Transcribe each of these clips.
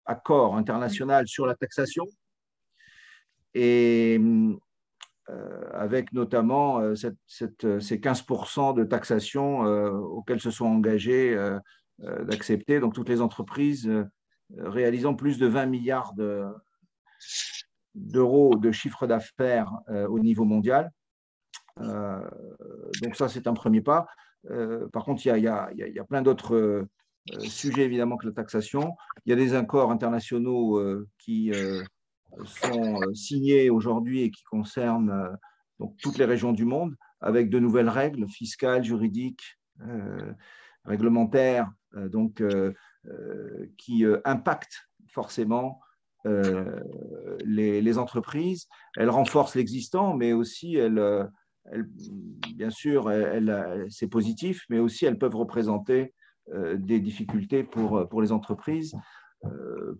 accord international sur la taxation, et avec notamment ces 15% de taxation auxquels se sont engagés d'accepter donc toutes les entreprises réalisant plus de 20 milliards d'euros de chiffre d'affaires au niveau mondial. Donc ça, c'est un premier pas. Par contre, il y a plein d'autres sujets, évidemment, que la taxation. Il y a des accords internationaux qui sont signés aujourd'hui et qui concernent donc toutes les régions du monde, avec de nouvelles règles fiscales, juridiques, réglementaires, qui impactent forcément les entreprises. Elles renforcent l'existant, mais aussi bien sûr, c'est positif, mais aussi elles peuvent représenter des difficultés pour les entreprises.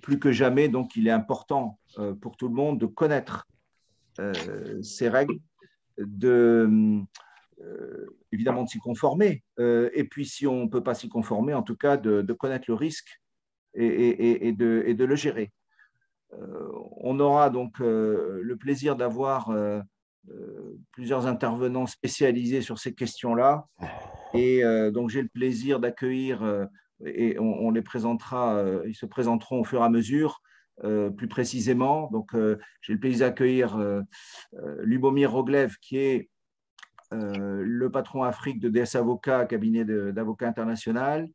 Plus que jamais, donc, il est important pour tout le monde de connaître ces règles, évidemment de s'y conformer, et puis si on ne peut pas s'y conformer, en tout cas de connaître le risque et de le gérer. On aura donc le plaisir d'avoir plusieurs intervenants spécialisés sur ces questions-là, et donc j'ai le plaisir d'accueillir, et on les présentera, ils se présenteront au fur et à mesure, plus précisément. Donc j'ai le plaisir d'accueillir Lubomir Roglev, qui est le patron Afrique de DS Avocat, cabinet d'avocats international.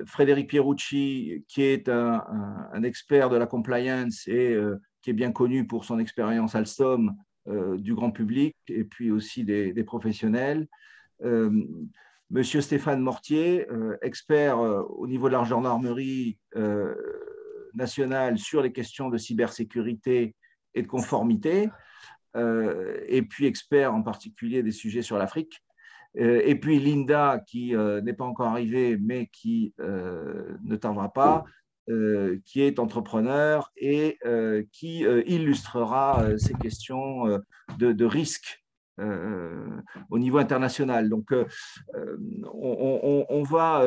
Frédéric Pierucci, qui est un expert de la compliance et qui est bien connu pour son expérience Alstom du grand public et puis aussi des professionnels. Monsieur Stéphane Mortier, expert au niveau de la gendarmerie nationale sur les questions de cybersécurité et de conformité, et puis expert en particulier des sujets sur l'Afrique. Et puis Linda, qui n'est pas encore arrivée, mais qui ne tardera pas, qui est entrepreneur et qui illustrera ces questions de risque au niveau international. Donc, on va…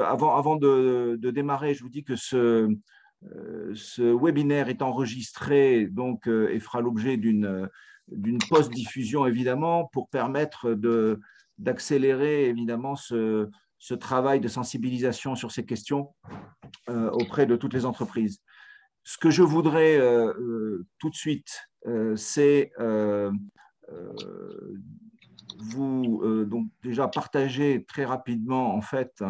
avant de démarrer, je vous dis que ce webinaire est enregistré donc, et fera l'objet d'une post-diffusion, évidemment, pour permettre d'accélérer, évidemment, ce travail de sensibilisation sur ces questions auprès de toutes les entreprises. Ce que je voudrais tout de suite, c'est vous donc déjà partager très rapidement, en fait,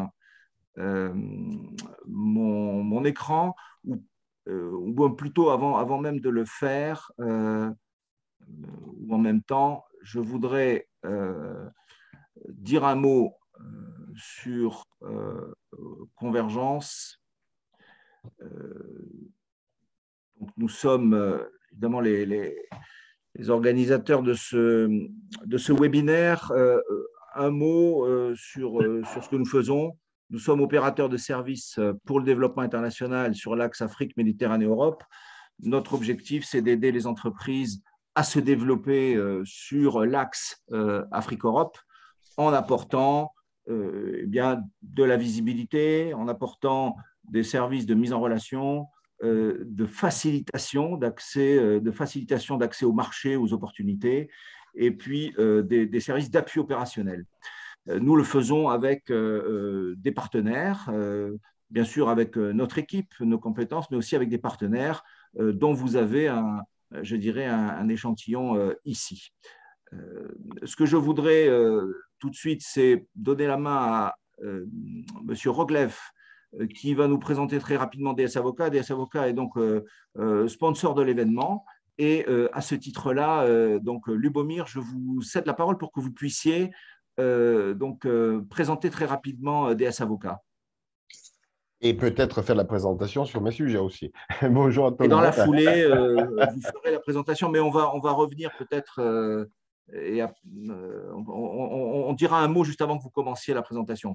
mon écran, ou plutôt avant même de le faire, ou en même temps, je voudrais dire un mot sur Convergence. Donc nous sommes évidemment les organisateurs de ce webinaire. Un mot sur ce que nous faisons. Nous sommes opérateurs de services pour le développement international sur l'axe Afrique, Méditerranée, Europe. Notre objectif, c'est d'aider les entreprises à se développer sur l'axe Afrique-Europe en apportant bien, de la visibilité, en apportant des services de mise en relation, de facilitation d'accès au marché, aux opportunités, et puis des services d'appui opérationnel. Nous le faisons avec des partenaires, bien sûr avec notre équipe, nos compétences, mais aussi avec des partenaires dont vous avez je dirais, un échantillon ici. Ce que je voudrais tout de suite, c'est donner la main à Monsieur Roglev, qui va nous présenter très rapidement DS Avocat. DS Avocat est donc sponsor de l'événement. Et à ce titre-là, donc Lubomir, je vous cède la parole pour que vous puissiez présenter très rapidement DS Avocat. Et peut-être faire la présentation sur mes sujets aussi. Bonjour à tout le monde. Et dans la foulée, vous ferez la présentation, mais on va revenir peut-être, on dira un mot juste avant que vous commenciez la présentation.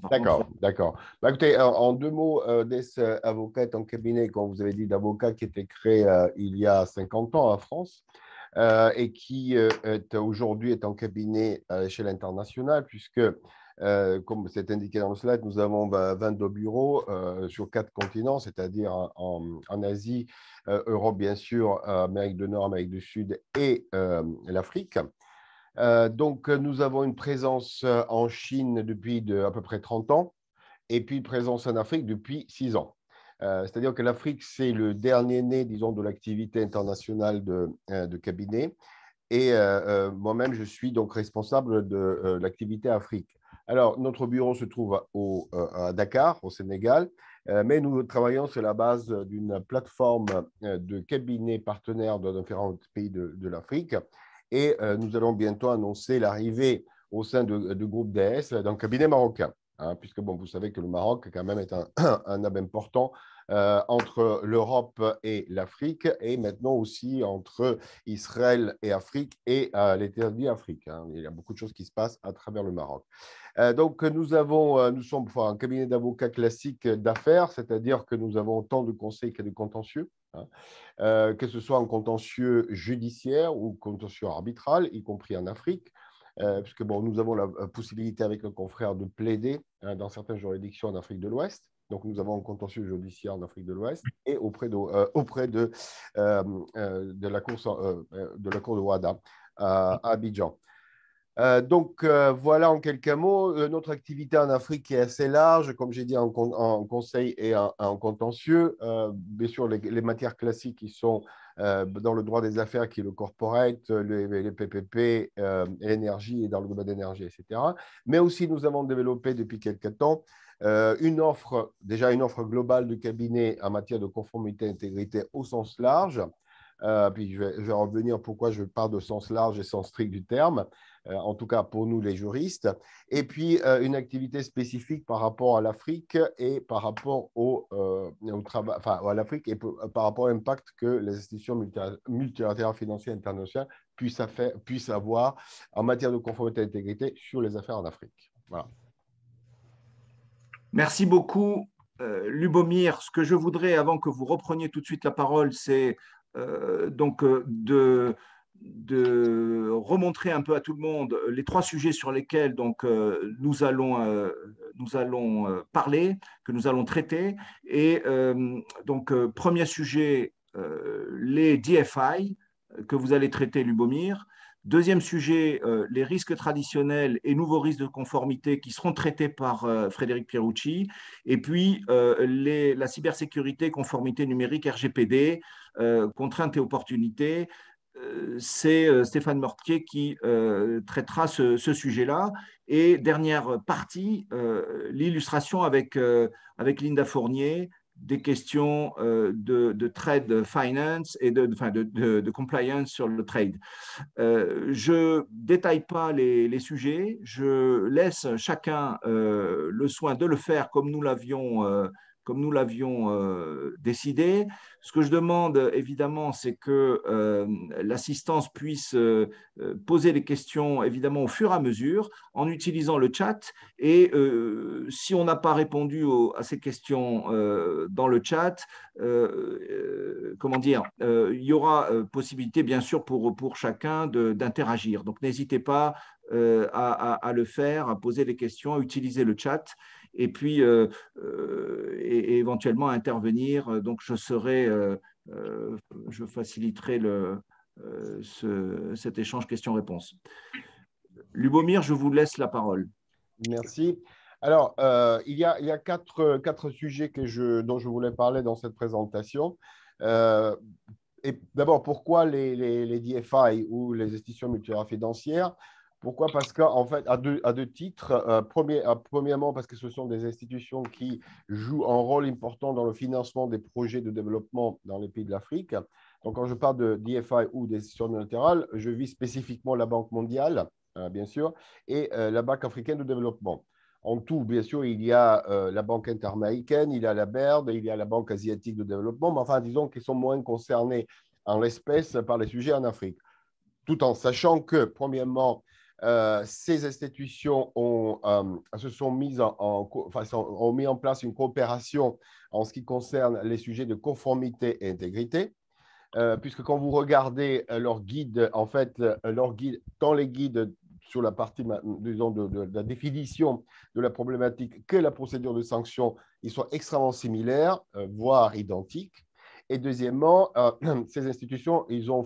D'accord. Bah, écoutez, en deux mots, DS Avocat est un cabinet, comme vous avez dit, d'avocats qui a été créé il y a 50 ans en France et qui aujourd'hui est un cabinet à l'échelle internationale, puisque Comme c'est indiqué dans le slide, nous avons 22 bureaux sur 4 continents, c'est-à-dire en Asie, Europe bien sûr, Amérique du Nord, Amérique du Sud et l'Afrique. Donc, nous avons une présence en Chine depuis à peu près 30 ans et puis une présence en Afrique depuis 6 ans. C'est-à-dire que l'Afrique, c'est le dernier né, disons, de l'activité internationale de cabinet. Et moi-même, je suis donc responsable de l'activité Afrique. Alors, notre bureau se trouve à Dakar, au Sénégal, mais nous travaillons sur la base d'une plateforme de cabinets partenaires dans différents pays de l'Afrique. Et nous allons bientôt annoncer l'arrivée au sein du groupe DS d'un cabinet marocain. Hein, puisque bon, vous savez que le Maroc, quand même, est un hub important entre l'Europe et l'Afrique, et maintenant aussi entre Israël et Afrique et l'interdit Afrique. Hein. Il y a beaucoup de choses qui se passent à travers le Maroc. Donc, nous sommes un cabinet d'avocats classique d'affaires, c'est-à-dire que nous avons autant de conseils que de contentieux, hein, que ce soit en contentieux judiciaire ou contentieux arbitral, y compris en Afrique. Puisque bon, nous avons la possibilité avec nos confrères de plaider dans certaines juridictions en Afrique de l'Ouest. Donc, nous avons un contentieux judiciaire en Afrique de l'Ouest et auprès de la cour de Ouada à Abidjan. Donc, voilà en quelques mots. Notre activité en Afrique est assez large, comme j'ai dit, en conseil et en contentieux. Bien sûr, les matières classiques qui sont dans le droit des affaires, qui est le corporate, les PPP, l'énergie et dans le domaine d'énergie, etc. Mais aussi, nous avons développé depuis quelques temps une offre globale de cabinet en matière de conformité et intégrité au sens large. Puis je vais revenir pourquoi je parle de sens large et sens strict du terme, en tout cas pour nous les juristes. Et puis une activité spécifique par rapport à l'Afrique et par rapport au travail, enfin à l'Afrique et par rapport à l'impact que les institutions multilatérales financières internationales puissent avoir en matière de conformité et d'intégrité sur les affaires en Afrique. Voilà. Merci beaucoup, Lubomir. Ce que je voudrais, avant que vous repreniez tout de suite la parole, c'est de remontrer un peu à tout le monde les 3 sujets sur lesquels nous allons parler, que nous allons traiter. Et premier sujet, les DFI que vous allez traiter, Lubomir. Deuxième sujet, les risques traditionnels et nouveaux risques de conformité qui seront traités par Frédéric Pierucci. Et puis, la cybersécurité, conformité numérique, RGPD, contraintes et opportunités. C'est Stéphane Mortier qui traitera ce sujet-là. Et dernière partie, l'illustration avec Linda Fournier, des questions de trade finance et de compliance sur le trade. Je ne détaille pas les sujets, je laisse chacun le soin de le faire comme nous l'avions décidé. Ce que je demande, évidemment, c'est que l'assistance puisse poser les questions, évidemment, au fur et à mesure, en utilisant le chat. Et si on n'a pas répondu à ces questions dans le chat, il y aura possibilité, bien sûr, pour chacun d'interagir. Donc, n'hésitez pas à le faire, à poser des questions, à utiliser le chat et puis et éventuellement à intervenir. Donc, je faciliterai cet échange questions-réponses. Lubomir, je vous laisse la parole. Merci. Alors, il y a quatre sujets dont je voulais parler dans cette présentation. Et d'abord, pourquoi les DFI ou les institutions multilatérales financières? Pourquoi? Parce qu'en fait, à deux titres. Premièrement, parce que ce sont des institutions qui jouent un rôle important dans le financement des projets de développement dans les pays de l'Afrique. Donc, quand je parle de DFI ou des institutions multilatérales, je vise spécifiquement la Banque mondiale, bien sûr, et la Banque africaine de développement. En tout, bien sûr, il y a la Banque interaméricaine, il y a la BERD, il y a la Banque asiatique de développement, mais enfin, disons qu'ils sont moins concernés en l'espèce par les sujets en Afrique. Tout en sachant que, premièrement, ces institutions ont mis en place une coopération en ce qui concerne les sujets de conformité et intégrité. Puisque quand vous regardez leur guide, en fait, leur guide, dans les guides sur la partie, disons, de la définition de la problématique que la procédure de sanction, ils sont extrêmement similaires, voire identiques. Et deuxièmement, ces institutions, ils ont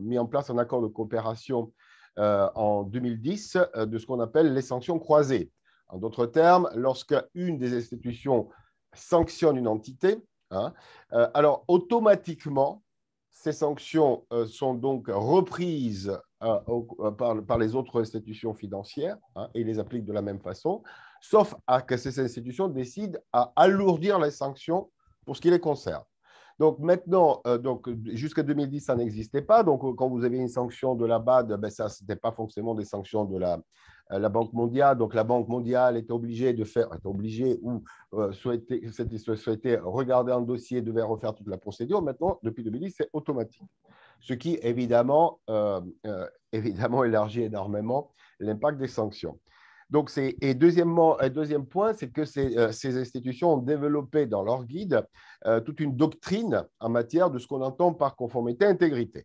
mis en place un accord de coopération en 2010 de ce qu'on appelle les sanctions croisées. En d'autres termes, lorsqu'une des institutions sanctionne une entité, hein, alors automatiquement, ces sanctions sont donc reprises par les autres institutions financières, hein, et les appliquent de la même façon, sauf à que ces institutions décident à alourdir les sanctions pour ce qui les concerne. Donc maintenant, jusqu'à 2010, ça n'existait pas. Donc quand vous avez une sanction de la BAD, ben, ça, ce n'était pas forcément des sanctions de la Banque mondiale. Donc la Banque mondiale était obligée ou souhaitait regarder un dossier, devait refaire toute la procédure. Maintenant, depuis 2010, c'est automatique. Ce qui, évidemment, élargit énormément l'impact des sanctions. Donc, deuxième point, c'est que ces institutions ont développé dans leur guide toute une doctrine en matière de ce qu'on entend par conformité intégrité.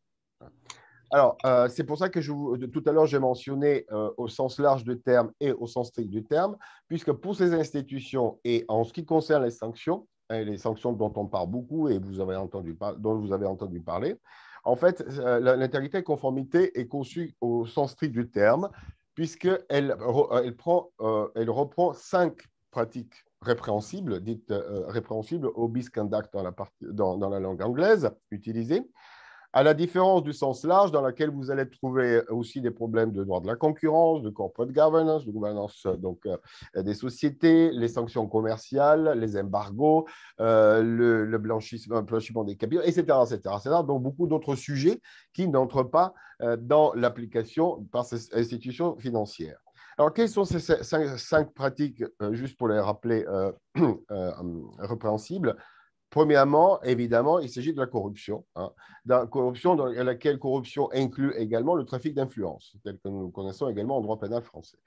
Alors, c'est pour ça que tout à l'heure, j'ai mentionné au sens large du terme et au sens strict du terme, puisque pour ces institutions et en ce qui concerne les sanctions dont on parle beaucoup et dont vous avez entendu parler, en fait, l'intégrité et conformité est conçue au sens strict du terme, puisqu'elle reprend 5 pratiques répréhensibles, dites répréhensibles au misconduct dans la langue anglaise utilisée, à la différence du sens large dans lequel vous allez trouver aussi des problèmes de droit de la concurrence, de corporate governance, de gouvernance des sociétés, les sanctions commerciales, les embargos, le blanchiment des capitaux, etc., etc. Donc, beaucoup d'autres sujets qui n'entrent pas dans l'application par ces institutions financières. Alors, quelles sont ces 5 pratiques, juste pour les rappeler, répréhensibles? Premièrement, évidemment, il s'agit de la corruption, hein, dans laquelle corruption inclut également le trafic d'influence, tel que nous le connaissons également en droit pénal français,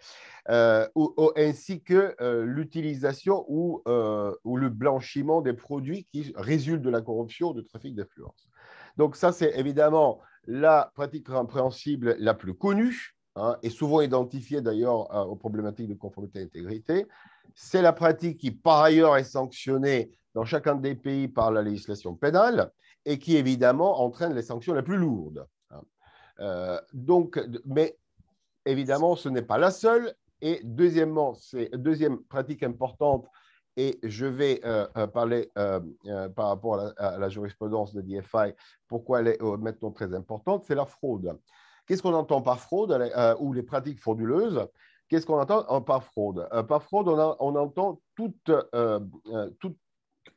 ainsi que l'utilisation ou le blanchiment des produits qui résultent de la corruption ou du trafic d'influence. Donc ça, c'est évidemment la pratique répréhensible la plus connue, hein, et souvent identifiée d'ailleurs aux problématiques de conformité et d'intégrité. C'est la pratique qui, par ailleurs, est sanctionnée dans chacun des pays par la législation pénale et qui, évidemment, entraîne les sanctions les plus lourdes. Mais évidemment, ce n'est pas la seule. Et deuxièmement, deuxième pratique importante, et je vais parler par rapport à la jurisprudence de DFI, pourquoi elle est maintenant très importante, c'est la fraude. Qu'est-ce qu'on entend par fraude ou les pratiques frauduleuses? Qu'est-ce qu'on entend par fraude? Par fraude, on entend toute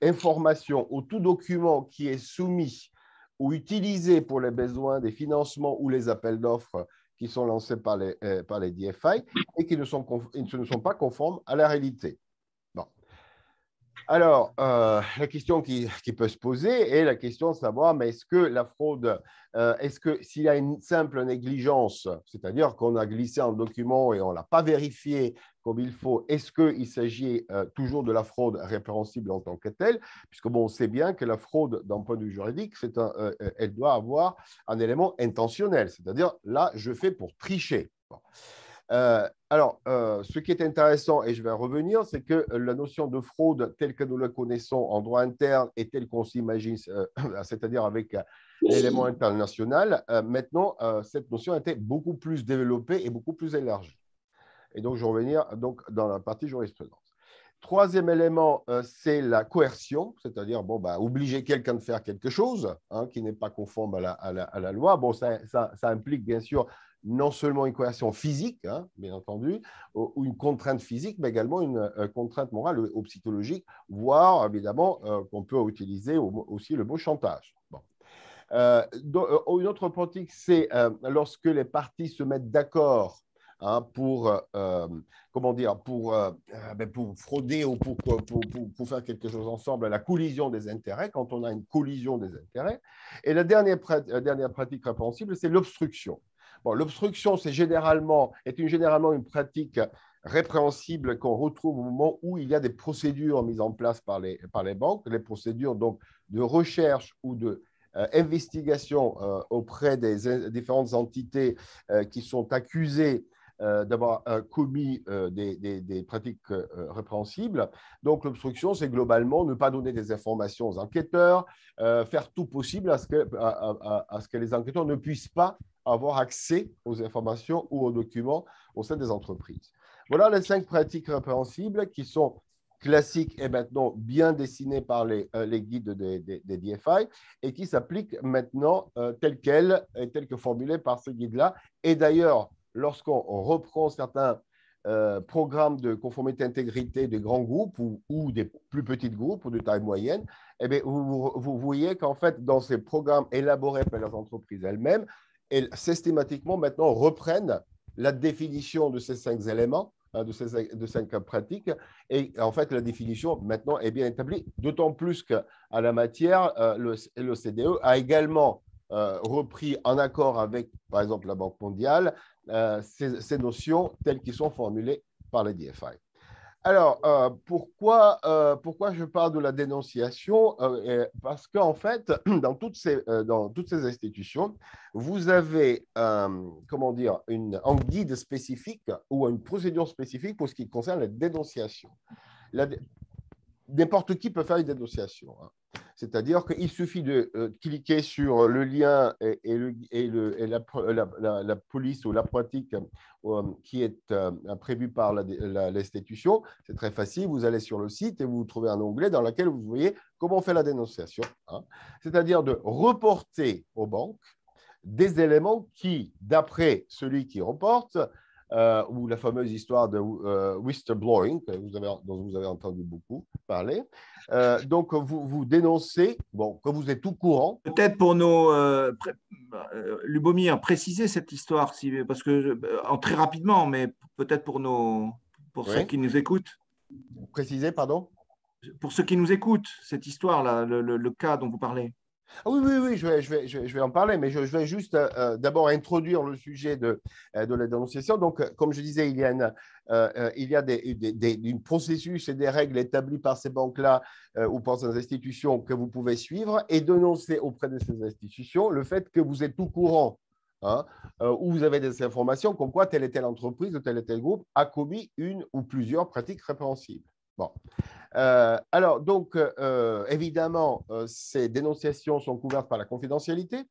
information ou tout document qui est soumis ou utilisé pour les besoins des financements ou les appels d'offres qui sont lancés par les DFI et qui ne sont pas conformes à la réalité. Bon. Alors, la question qui peut se poser est la question de savoir, mais est-ce que la fraude, est-ce que s'il y a une simple négligence, c'est-à-dire qu'on a glissé un document et on ne l'a pas vérifié comme il faut, est-ce qu'il s'agit toujours de la fraude répréhensible en tant que telle? Puisque bon, on sait bien que la fraude, d'un point de vue juridique, elle doit avoir un élément intentionnel, c'est-à-dire là, je fais pour tricher. Bon. Ce qui est intéressant, et je vais revenir, c'est que la notion de fraude telle que nous la connaissons en droit interne et telle qu'on s'imagine, c'est-à-dire avec l'élément international, maintenant, cette notion a été beaucoup plus développée et beaucoup plus élargie. Et donc, je vais revenir dans la partie jurisprudence. Troisième élément, c'est la coercion, c'est-à-dire obliger quelqu'un de faire quelque chose, hein, qui n'est pas conforme à la loi. Bon, ça implique bien sûr non seulement une coercion physique, hein, bien entendu, ou une contrainte physique, mais également une contrainte morale ou psychologique, voire évidemment qu'on peut utiliser aussi le mot chantage. Bon. Une autre pratique, c'est lorsque les parties se mettent d'accord, hein, pour frauder ou pour faire quelque chose ensemble, à la collision des intérêts, quand on a une collision des intérêts. Et la dernière pratique répréhensible, c'est l'obstruction. Bon, l'obstruction, est généralement une pratique répréhensible qu'on retrouve au moment où il y a des procédures mises en place par les banques, les procédures donc de recherche ou de investigation auprès des différentes entités qui sont accusées d'avoir commis des pratiques répréhensibles. Donc, l'obstruction, c'est globalement ne pas donner des informations aux enquêteurs, faire tout possible à ce que les enquêteurs ne puissent pas avoir accès aux informations ou aux documents au sein des entreprises. Voilà les 5 pratiques répréhensibles qui sont classiques et maintenant bien dessinées par les guides des DFI et qui s'appliquent maintenant telles quelles et telles que formulées par ce guide-là. Et d'ailleurs, lorsqu'on reprend certains programmes de conformité intégrité des grands groupes ou des plus petits groupes ou de taille moyenne, eh bien, vous voyez qu'en fait, dans ces programmes élaborés par les entreprises elles-mêmes, elles systématiquement maintenant reprennent la définition de ces 5 éléments, de ces 5 pratiques. Et en fait, la définition maintenant est bien établie, d'autant plus qu'à la matière, l'OCDE a également repris en accord avec, par exemple, la Banque mondiale, ces notions telles qu'elles sont formulées par les DFI. Alors, pourquoi je parle de la dénonciation? Parce qu'en fait, dans toutes ces institutions, vous avez comment dire, un guide spécifique ou une procédure spécifique pour ce qui concerne la dénonciation. N'importe qui peut faire une dénonciation. Hein. C'est-à-dire qu'il suffit de cliquer sur le lien et la police ou la pratique qui est prévue par l'institution. C'est très facile. Vous allez sur le site et vous trouvez un onglet dans lequel vous voyez comment on fait la dénonciation. Hein. C'est-à-dire de reporter aux banques des éléments qui, d'après celui qui reporte, ou la fameuse histoire de whistleblowing, dont vous avez entendu beaucoup parler. Donc, vous dénoncez, bon, que vous êtes tout courant. Peut-être pour nos Lubomir, préciser cette histoire, parce que très rapidement, mais peut-être pour ceux qui nous écoutent. Préciser, pardon? Pour ceux qui nous écoutent, cette histoire-là, le cas dont vous parlez. Ah oui, je vais en parler, mais je vais juste d'abord introduire le sujet de la dénonciation. Donc, comme je disais, il y a une processus et des règles établies par ces banques-là ou par ces institutions que vous pouvez suivre et dénoncer auprès de ces institutions le fait que vous êtes tout courant. Hein, où vous avez des informations comme quoi telle et telle entreprise ou tel groupe a commis une ou plusieurs pratiques répréhensibles. Bon. Alors, donc, évidemment, ces dénonciations sont couvertes par la confidentialité,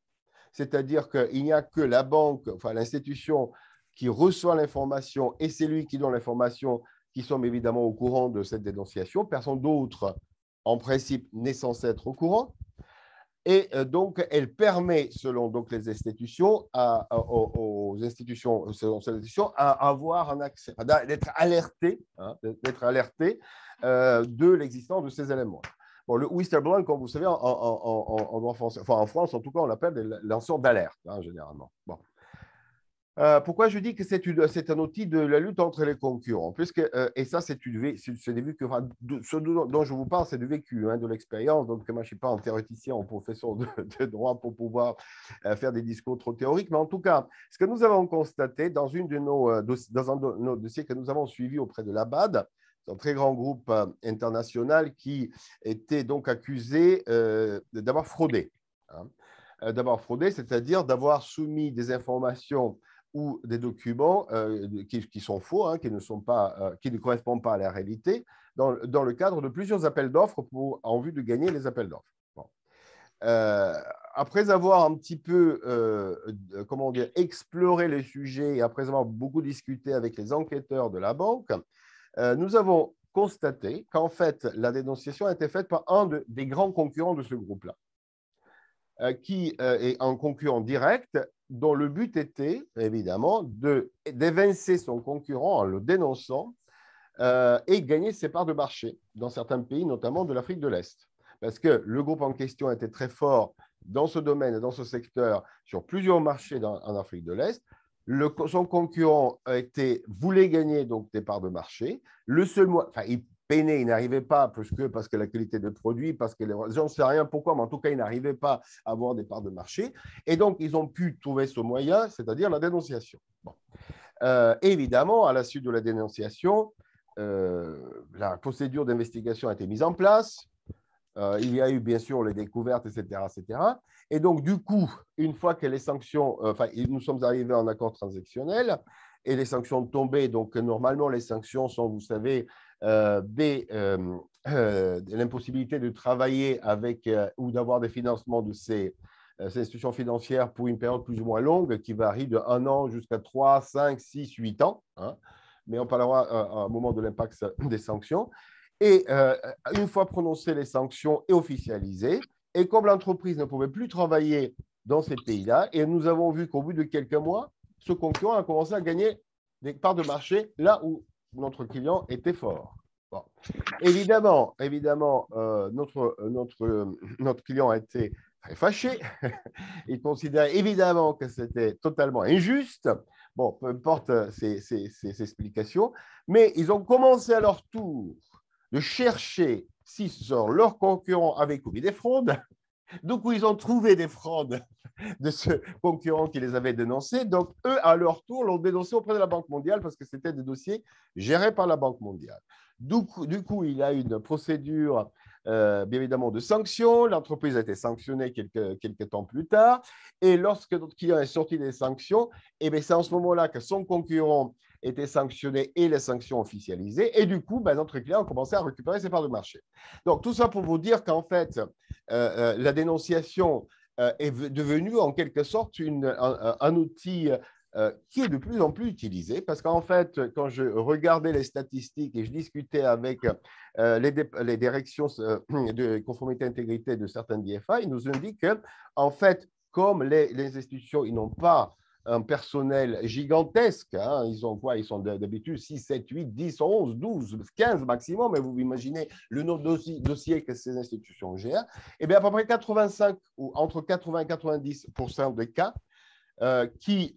c'est-à-dire qu'il n'y a que la banque, enfin l'institution qui reçoit l'information et c'est lui qui donne l'information qui sont évidemment au courant de cette dénonciation. Personne d'autre, en principe, n'est censé être au courant. Et donc, elle permet, selon donc, les institutions, aux institutions, selon ces institutions, à avoir un accès, d'être alerté, de l'existence de ces éléments. Bon, le whistleblowing, comme vous savez, en France, en tout cas, on l'appelle des lanceurs d'alerte, généralement. Bon. Pourquoi je dis que c'est un outil de la lutte entre les concurrents? Puisque, et ça, c'est des vécus, ce dont je vous parle, c'est du vécu, de l'expérience. Donc, moi, je ne suis pas un théoreticien ou professeur de droit pour pouvoir faire des discours trop théoriques. Mais en tout cas, ce que nous avons constaté dans un de nos dossiers que nous avons suivis auprès de l'ABAD, un très grand groupe international qui était donc accusé d'avoir fraudé. D'avoir fraudé, c'est-à-dire d'avoir soumis des informations ou des documents qui sont faux, qui ne correspondent pas à la réalité, dans le cadre de plusieurs appels d'offres en vue de gagner les appels d'offres. Bon. Après avoir un petit peu exploré le sujet et après avoir beaucoup discuté avec les enquêteurs de la banque, nous avons constaté qu'en fait, la dénonciation a été faite par un des grands concurrents de ce groupe-là, qui est un concurrent direct dont le but était, évidemment, d'évincer son concurrent en le dénonçant et gagner ses parts de marché dans certains pays, notamment de l'Afrique de l'Est. Parce que le groupe en question était très fort dans ce domaine et dans ce secteur sur plusieurs marchés en Afrique de l'Est. Son concurrent voulait gagner donc des parts de marché. Il peinait, il n'arrivait pas parce que la qualité des produits, parce que j'en sais rien pourquoi, mais en tout cas, il n'arrivait pas à avoir des parts de marché. Et donc, ils ont pu trouver ce moyen, c'est-à-dire la dénonciation. Bon. Évidemment, à la suite de la dénonciation, la procédure d'investigation a été mise en place. Il y a eu bien sûr les découvertes, etc., etc. Et donc, du coup, une fois que les sanctions, nous sommes arrivés en accord transactionnel et les sanctions tombées, donc normalement, les sanctions sont, vous savez, l'impossibilité de travailler avec ou d'avoir des financements de ces institutions financières pour une période plus ou moins longue qui varie de 1 an jusqu'à 3, 5, 6, 8 ans. Hein. Mais on parlera à un moment de l'impact des sanctions. Et une fois prononcées les sanctions et officialisées, et comme l'entreprise ne pouvait plus travailler dans ces pays-là, et nous avons vu qu'au bout de quelques mois, ce concurrent a commencé à gagner des parts de marché là où notre client était fort. Bon. Évidemment, notre client a été très fâché. Il considérait évidemment que c'était totalement injuste. Bon, peu importe ces explications, mais ils ont commencé à leur tour de chercher si leurs concurrents avaient commis des fraudes. Donc, ils ont trouvé des fraudes de ce concurrent qui les avait dénoncés. Donc, eux, à leur tour, l'ont dénoncé auprès de la Banque mondiale parce que c'était des dossiers gérés par la Banque mondiale. Du coup, il y a une procédure, bien évidemment, de sanctions. L'entreprise a été sanctionnée quelques temps plus tard. Et lorsque notre client est sorti des sanctions, c'est en ce moment-là que son concurrent était sanctionné et les sanctions officialisées. Et du coup, notre client a commencé à récupérer ses parts de marché. Donc, tout ça pour vous dire qu'en fait, la dénonciation est devenue en quelque sorte un outil qui est de plus en plus utilisé parce qu'en fait, quand je regardais les statistiques et je discutais avec les directions de conformité et intégrité de certaines DFA, ils nous indiquent qu'en fait, comme les institutions, ils n'ont pas un personnel gigantesque. Hein. Ils ont quoi? Ils sont d'habitude 6, 7, 8, 10, 11, 12, 15 maximum. Mais vous imaginez le nombre de dossiers que ces institutions gèrent. Eh bien, à peu près 85 ou entre 80 et 90% des cas qui,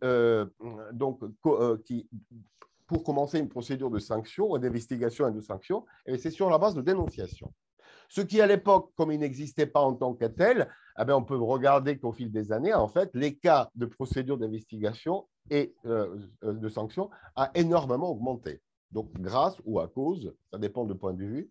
pour commencer une procédure de sanction, d'investigation et de sanction, c'est sur la base de dénonciation. Ce qui, à l'époque, comme il n'existait pas en tant que tel, on peut regarder qu'au fil des années, en fait, les cas de procédure d'investigation et de sanction a énormément augmenté. Donc, grâce ou à cause, ça dépend du point de vue,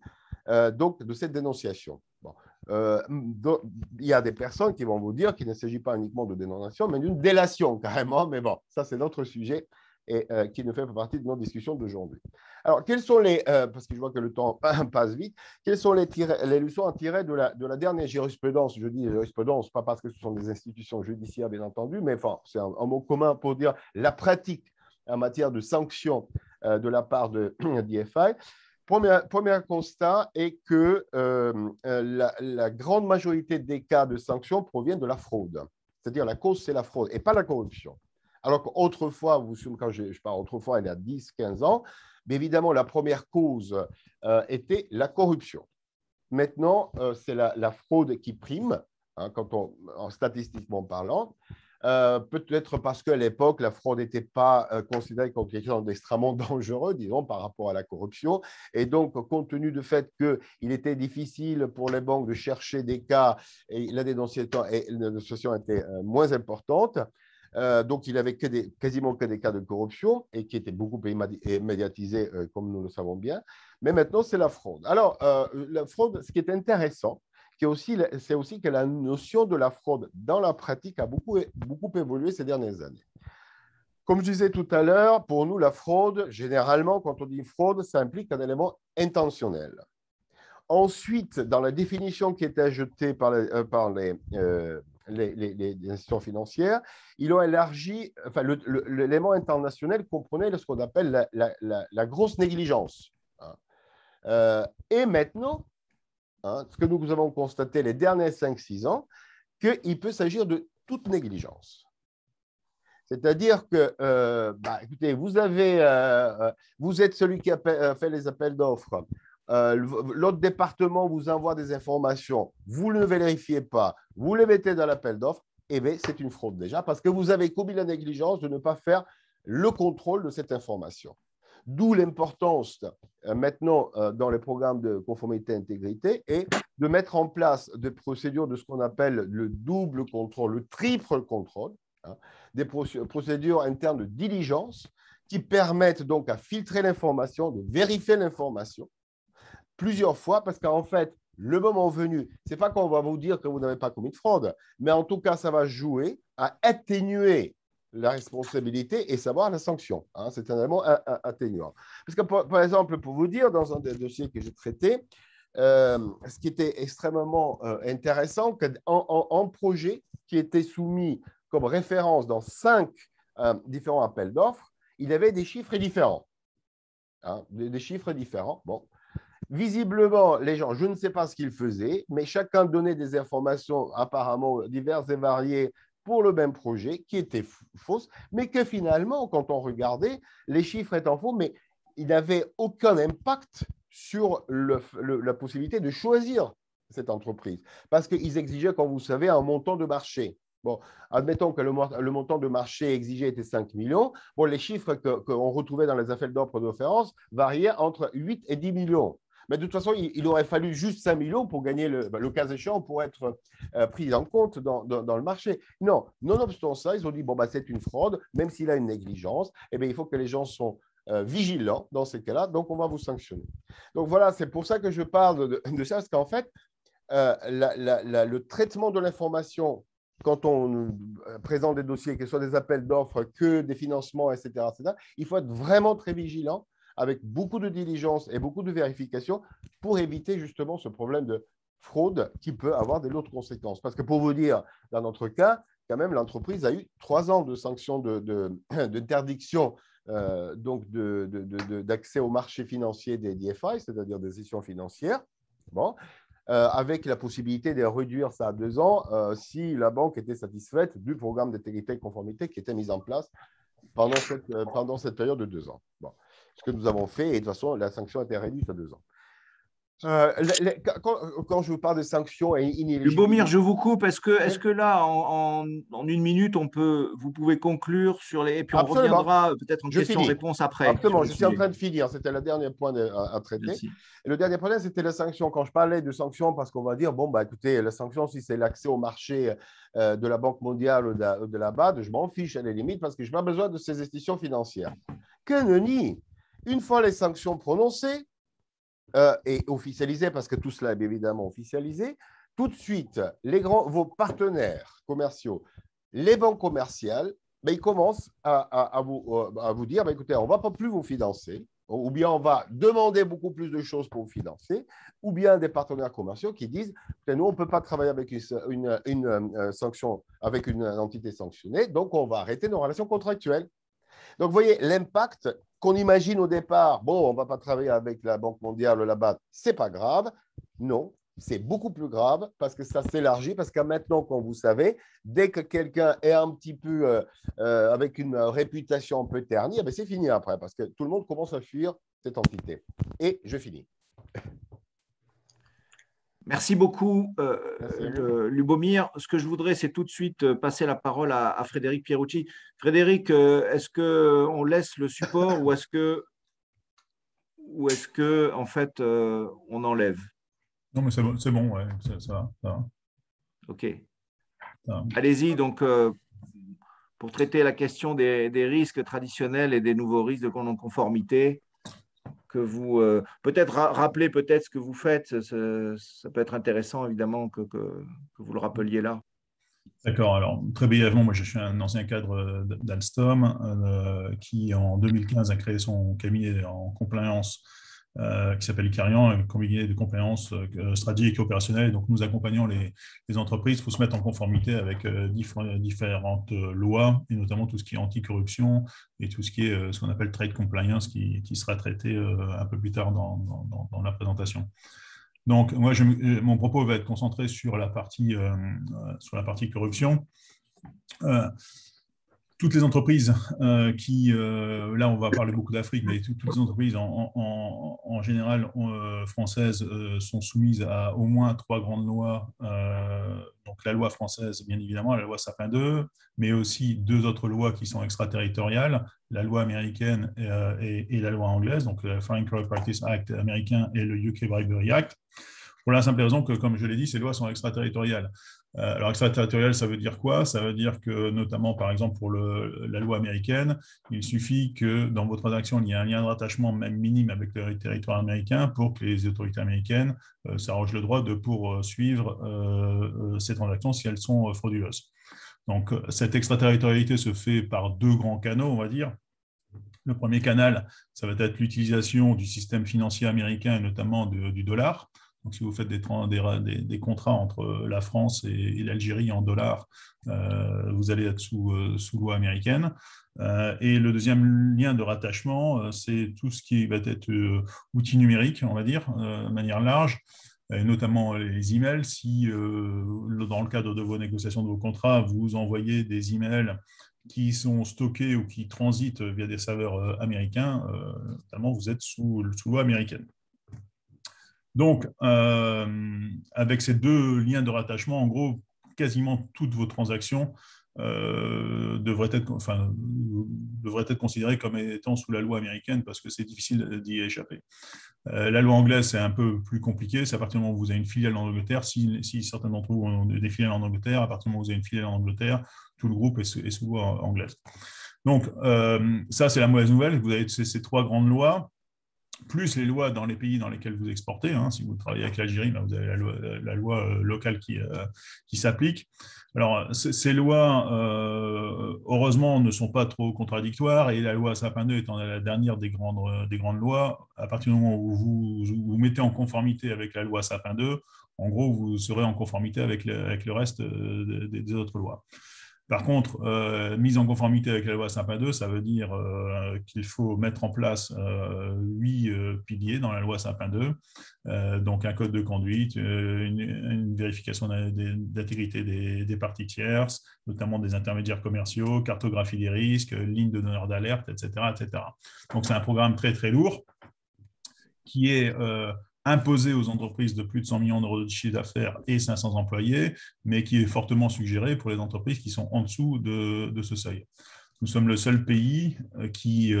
donc de cette dénonciation. Bon. Il y a des personnes qui vont vous dire qu'il ne s'agit pas uniquement de dénonciation, mais d'une délation carrément. Mais bon, ça, c'est notre sujet et qui ne fait pas partie de nos discussions d'aujourd'hui. Alors, quelles sont parce que je vois que le temps passe vite, quelles sont les leçons à tirer de la dernière jurisprudence? Je dis jurisprudence, pas parce que ce sont des institutions judiciaires, bien entendu, mais enfin, c'est un mot commun pour dire la pratique en matière de sanctions de la part de DFI. Premier constat est que la grande majorité des cas de sanctions proviennent de la fraude. C'est-à-dire la cause, c'est la fraude et pas la corruption. Alors qu'autrefois, quand je parle autrefois, il y a 10, 15 ans, mais évidemment, la première cause était la corruption. Maintenant, c'est la fraude qui prime, hein, statistiquement parlant. Peut-être parce qu'à l'époque, la fraude n'était pas considérée comme quelque chose d'extrêmement dangereux, disons, par rapport à la corruption. Et donc, compte tenu du fait qu'il était difficile pour les banques de chercher des cas et la dénonciation était moins importante, donc il n'avait quasiment que des cas de corruption et qui étaient beaucoup médiatisés, comme nous le savons bien. Mais maintenant, c'est la fraude. Alors, la fraude, ce qui est intéressant, c'est aussi que la notion de la fraude dans la pratique a beaucoup évolué ces dernières années. Comme je disais tout à l'heure, pour nous, la fraude, généralement, quand on dit fraude, ça implique un élément intentionnel. Ensuite, dans la définition qui était ajoutée par les institutions financières, ils ont élargi, enfin, l'élément international comprenait ce qu'on appelle la grosse négligence. Et maintenant, ce que nous avons constaté les derniers 5-6 ans, qu'il peut s'agir de toute négligence. C'est-à-dire que, écoutez, vous êtes celui qui fait les appels d'offres. L'autre département vous envoie des informations, vous ne les vérifiez pas, vous les mettez dans l'appel d'offres, eh bien, c'est une fraude déjà, parce que vous avez commis la négligence de ne pas faire le contrôle de cette information. D'où l'importance maintenant dans les programmes de conformité et intégrité et de mettre en place des procédures de ce qu'on appelle le double contrôle, le triple contrôle, hein, des procédures internes de diligence qui permettent donc à filtrer l'information, de vérifier l'information plusieurs fois parce qu'en fait, le moment venu, ce n'est pas qu'on va vous dire que vous n'avez pas commis de fraude, mais en tout cas, ça va jouer à atténuer la responsabilité et savoir la sanction. Hein, c'est un élément atténuant. Parce que, par exemple, pour vous dire, dans un des dossiers que j'ai traité, ce qui était extrêmement intéressant, qu'en projet qui était soumis comme référence dans 5 différents appels d'offres, il y avait des chiffres différents. Hein, des chiffres différents. Bon. Visiblement, les gens, je ne sais pas ce qu'ils faisaient, mais chacun donnait des informations apparemment diverses et variées pour le même projet, qui étaient fausses, mais que finalement, quand on regardait, les chiffres étant faux, mais il n'avait aucun impact sur la possibilité de choisir cette entreprise, parce qu'ils exigeaient, comme vous savez, un montant de marché. Bon, admettons que le montant de marché exigé était 5 millions. Bon, les chiffres qu'on retrouvait dans les appels d'offres de référence variaient entre 8 et 10 millions. Mais de toute façon, il aurait fallu juste 5 millions pour gagner le cas échéant pour être pris en compte dans le marché. Non, nonobstant ça, ils ont dit, bon, bah, c'est une fraude, même s'il a une négligence, eh bien, il faut que les gens sont vigilants dans ces cas-là, donc on va vous sanctionner. Donc voilà, c'est pour ça que je parle de ça, parce qu'en fait, le traitement de l'information quand on présente des dossiers, que ce soit des appels d'offres, que des financements, etc., il faut être vraiment très vigilant avec beaucoup de diligence et beaucoup de vérification pour éviter justement ce problème de fraude qui peut avoir des lourdes conséquences. Parce que pour vous dire, dans notre cas, quand même, l'entreprise a eu 3 ans de sanctions d'interdiction donc d'accès au marché financier des DFI, c'est-à-dire des institutions financières. Bon. Avec la possibilité de réduire ça à 2 ans si la banque était satisfaite du programme d'intégrité et de conformité qui était mis en place pendant cette période de 2 ans. Bon. Ce que nous avons fait, et de toute façon, la sanction a été réduite à 2 ans. Quand je vous parle de sanctions et Lubomir, je vous coupe. Est-ce que là, en 1 minute, vous pouvez conclure sur les… Et puis on reviendra peut-être en question-réponse après. Absolument, je suis en train de finir. C'était le dernier point à traiter. Merci. Et le dernier point, c'était la sanction. Quand je parlais de sanction, parce qu'on va dire, bon, bah, écoutez, la sanction, si c'est l'accès au marché de la Banque mondiale ou de la BAD, je m'en fiche à la limite parce que je n'ai pas besoin de ces institutions financières. Que nenni, une fois les sanctions prononcées, et officialisé, parce que tout cela est bien évidemment officialisé, tout de suite, vos partenaires commerciaux, les banques commerciales, ben, ils commencent à vous dire, ben, écoutez, on ne va pas plus vous financer, ou bien on va demander beaucoup plus de choses pour vous financer, ou bien des partenaires commerciaux qui disent, nous, on ne peut pas travailler avec une sanction, avec une entité sanctionnée, donc on va arrêter nos relations contractuelles. Donc, vous voyez, l'impact qu'on imagine au départ, bon, on ne va pas travailler avec la Banque mondiale ou la BAD, ce n'est pas grave. Non, c'est beaucoup plus grave parce que ça s'élargit, parce que maintenant, comme vous savez, dès que quelqu'un est un petit peu avec une réputation un peu ternie, eh c'est fini après, parce que tout le monde commence à fuir cette entité. Et je finis. Merci beaucoup, Lubomir. Ce que je voudrais, c'est tout de suite passer la parole à Frédéric Pierucci. Frédéric, est-ce qu'on laisse le support ou est-ce que en fait, on enlève? Non, mais c'est bon, ouais, ça va. OK. Allez-y, donc, pour traiter la question des risques traditionnels et des nouveaux risques de non-conformité, que vous peut-être rappeler peut-être ce que vous faites, ça peut être intéressant évidemment que vous le rappeliez là. D'accord, alors très brièvement, moi je suis un ancien cadre d'Alstom qui en 2015 a créé son cabinet en compliance qui s'appelle Icarian, un cabinet de compliance stratégique et opérationnelle. Donc nous accompagnons les entreprises pour se mettre en conformité avec différentes lois, et notamment tout ce qui est anticorruption et tout ce qui est ce qu'on appelle trade compliance, qui sera traité un peu plus tard dans la présentation. Donc, moi, mon propos va être concentré sur la partie corruption. Toutes les entreprises là, on va parler beaucoup d'Afrique, mais toutes les entreprises en général françaises sont soumises à au moins 3 grandes lois. Donc, la loi française, bien évidemment, la loi Sapin 2, mais aussi 2 autres lois qui sont extraterritoriales, la loi américaine et la loi anglaise, donc le Foreign Corrupt Practices Act américain et le UK Bribery Act, pour la simple raison que, comme je l'ai dit, ces lois sont extraterritoriales. Alors, extraterritorial, ça veut dire quoi? Ça veut dire que, notamment, par exemple, pour la loi américaine, il suffit que dans vos transactions, il y ait un lien de rattachement, même minime, avec le territoire américain pour que les autorités américaines s'arrogent le droit de poursuivre ces transactions si elles sont frauduleuses. Donc, cette extraterritorialité se fait par deux grands canaux, on va dire. Le premier canal, ça va être l'utilisation du système financier américain et notamment du dollar. Donc, si vous faites des contrats entre la France et l'Algérie en dollars, vous allez être sous loi américaine. Et le deuxième lien de rattachement, c'est tout ce qui va être outil numérique, on va dire, de manière large, et notamment les emails. Si, dans le cadre de vos négociations de vos contrats, vous envoyez des emails qui sont stockés ou qui transitent via des serveurs américains, notamment, vous êtes sous loi américaine. Donc, avec ces deux liens de rattachement, en gros, quasiment toutes vos transactions devraient être considérées comme étant sous la loi américaine parce que c'est difficile d'y échapper. La loi anglaise, c'est un peu plus compliqué. C'est à partir du moment où vous avez une filiale en Angleterre. Si certains d'entre vous ont des filiales en Angleterre, à partir du moment où vous avez une filiale en Angleterre, tout le groupe est sous loi anglaise. Donc, ça, c'est la mauvaise nouvelle. Vous avez ces trois grandes lois, plus les lois dans les pays dans lesquels vous exportez. Si vous travaillez avec l'Algérie, vous avez la loi locale qui s'applique. Alors, ces lois, heureusement, ne sont pas trop contradictoires, et la loi Sapin 2 étant la dernière des grandes lois, à partir du moment où vous mettez en conformité avec la loi Sapin 2, en gros, vous serez en conformité avec le reste des autres lois. Par contre, mise en conformité avec la loi Sapin 2, ça veut dire qu'il faut mettre en place 8 piliers dans la loi Sapin 2, donc un code de conduite, une vérification d'intégrité des parties tierces, notamment des intermédiaires commerciaux, cartographie des risques, ligne de donneurs d'alerte, etc., etc. Donc c'est un programme très très lourd qui est imposé aux entreprises de plus de 100 millions d'euros de chiffre d'affaires et 500 employés, mais qui est fortement suggéré pour les entreprises qui sont en dessous de ce seuil. Nous sommes le seul pays qui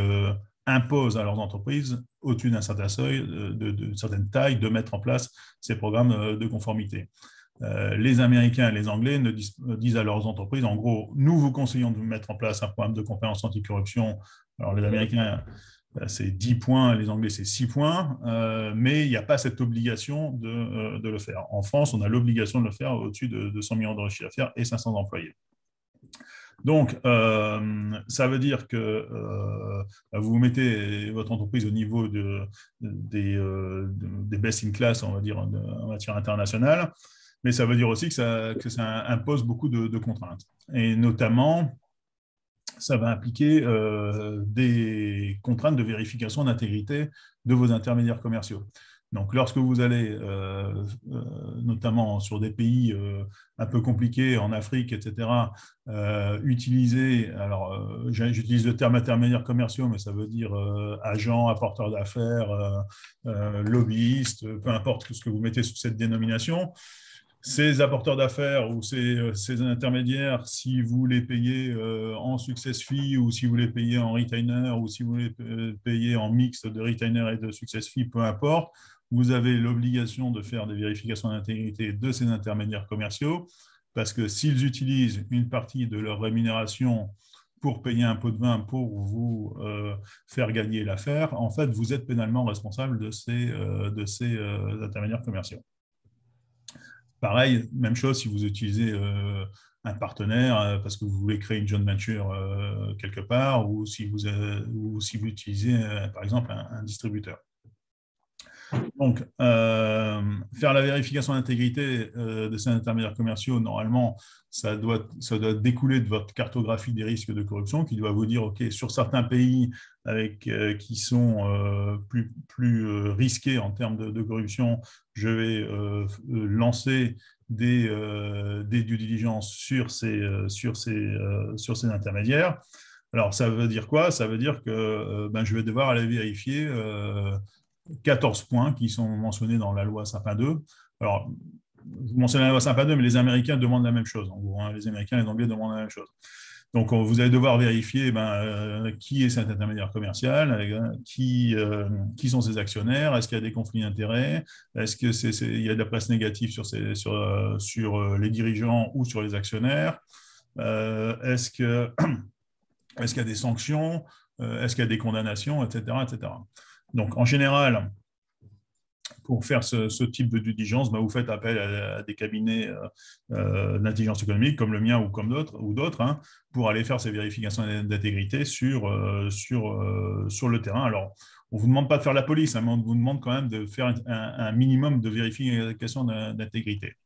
impose à leurs entreprises, au-dessus d'un certain seuil, de certaine taille, de mettre en place ces programmes de conformité. Les Américains et les Anglais disent à leurs entreprises, en gros, nous vous conseillons de mettre en place un programme de compétences anticorruption. Alors les Américains, c'est 10 points, les Anglais, c'est 6 points, mais il n'y a pas cette obligation de le faire. En France, on a l'obligation de le faire au-dessus de 100 millions d'euros de chiffre d'affaires et 500 employés. Donc, ça veut dire que vous mettez votre entreprise au niveau des best in class, on va dire, en matière internationale, mais ça veut dire aussi que ça impose beaucoup de contraintes. Et notamment, ça va impliquer des contraintes de vérification d'intégrité de vos intermédiaires commerciaux. Donc, lorsque vous allez, notamment sur des pays un peu compliqués, en Afrique, etc., utiliser, alors j'utilise le terme intermédiaires commerciaux, mais ça veut dire agents, apporteurs d'affaires, lobbyistes, peu importe ce que vous mettez sous cette dénomination. Ces apporteurs d'affaires ou ces intermédiaires, si vous les payez en success fee ou si vous les payez en retainer ou si vous les payez en mix de retainer et de success fee, peu importe, vous avez l'obligation de faire des vérifications d'intégrité de ces intermédiaires commerciaux parce que s'ils utilisent une partie de leur rémunération pour payer un pot de vin pour vous faire gagner l'affaire, en fait, vous êtes pénalement responsable de ces intermédiaires commerciaux. Pareil, même chose si vous utilisez un partenaire parce que vous voulez créer une joint venture quelque part ou si vous utilisez, par exemple, un distributeur. Donc, faire la vérification d'intégrité de ces intermédiaires commerciaux, normalement, ça doit découler de votre cartographie des risques de corruption qui doit vous dire, OK, sur certains pays qui sont plus risqués en termes de corruption, je vais lancer des due diligence sur ces intermédiaires. Alors, ça veut dire quoi? Ça veut dire que je vais devoir aller vérifier 14 points qui sont mentionnés dans la loi Sapin 2. Alors, vous mentionnez la loi Sapin 2, mais les Américains demandent la même chose. En gros, les Américains et les Anglais demandent la même chose. Donc, vous allez devoir vérifier qui est cet intermédiaire commercial, qui sont ses actionnaires, est-ce qu'il y a des conflits d'intérêts, est-ce qu'il y a de la presse négative sur les dirigeants ou sur les actionnaires, est-ce qu'il y a des sanctions, est-ce qu'il y a des condamnations, etc., etc. Donc, en général, pour faire ce type de due diligence, vous faites appel à des cabinets d'intelligence économique comme le mien ou comme d'autres, hein, pour aller faire ces vérifications d'intégrité sur le terrain. Alors, on ne vous demande pas de faire la police, hein, mais on vous demande quand même de faire un minimum de vérification d'intégrité.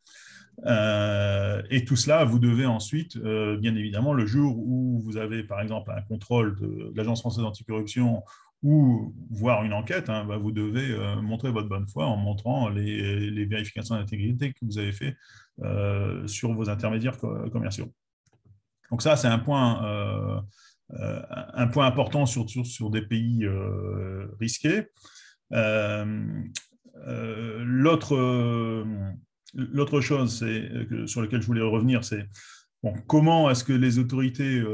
Et tout cela, vous devez ensuite, bien évidemment, le jour où vous avez, par exemple, un contrôle de l'Agence française anticorruption ou voir une enquête, hein, vous devez montrer votre bonne foi en montrant les vérifications d'intégrité que vous avez fait sur vos intermédiaires commerciaux. Donc ça, c'est un point important sur des pays risqués. L'autre chose sur laquelle je voulais revenir, c'est comment est-ce que les autorités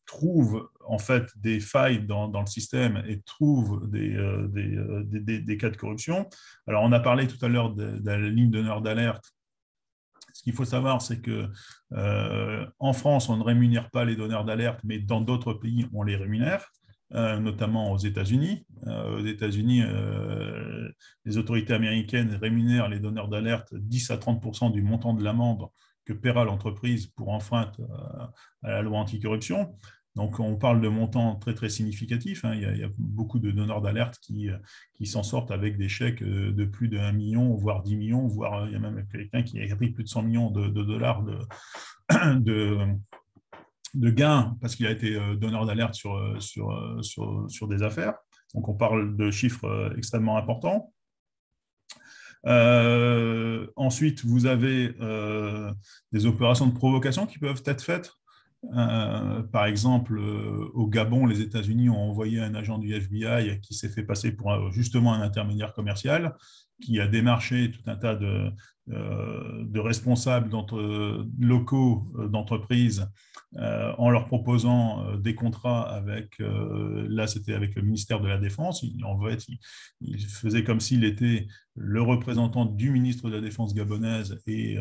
trouvent en fait des failles dans le système et trouvent des cas de corruption. Alors, on a parlé tout à l'heure de la ligne donneur d'alerte. Ce qu'il faut savoir, c'est qu'en France, on ne rémunère pas les donneurs d'alerte, mais dans d'autres pays, on les rémunère. Notamment aux États-Unis. Aux États-Unis, les autorités américaines rémunèrent les donneurs d'alerte 10 à 30% du montant de l'amende que paiera l'entreprise pour enfreinte à la loi anticorruption. Donc, on parle de montants très, très significatifs. Hein. Il y a beaucoup de donneurs d'alerte qui s'en sortent avec des chèques de plus de 1 million, voire 10 millions, voire il y a même quelqu'un qui a pris plus de 100 millions de dollars de gains parce qu'il a été donneur d'alerte sur des affaires. Donc, on parle de chiffres extrêmement importants. Ensuite, vous avez des opérations de provocation qui peuvent être faites. Par exemple, au Gabon, les États-Unis ont envoyé un agent du FBI qui s'est fait passer pour justement un intermédiaire commercial, qui a démarché tout un tas de responsables locaux d'entreprises en leur proposant des contrats là c'était avec le ministère de la Défense. Il faisait comme s'il était le représentant du ministre de la Défense gabonaise et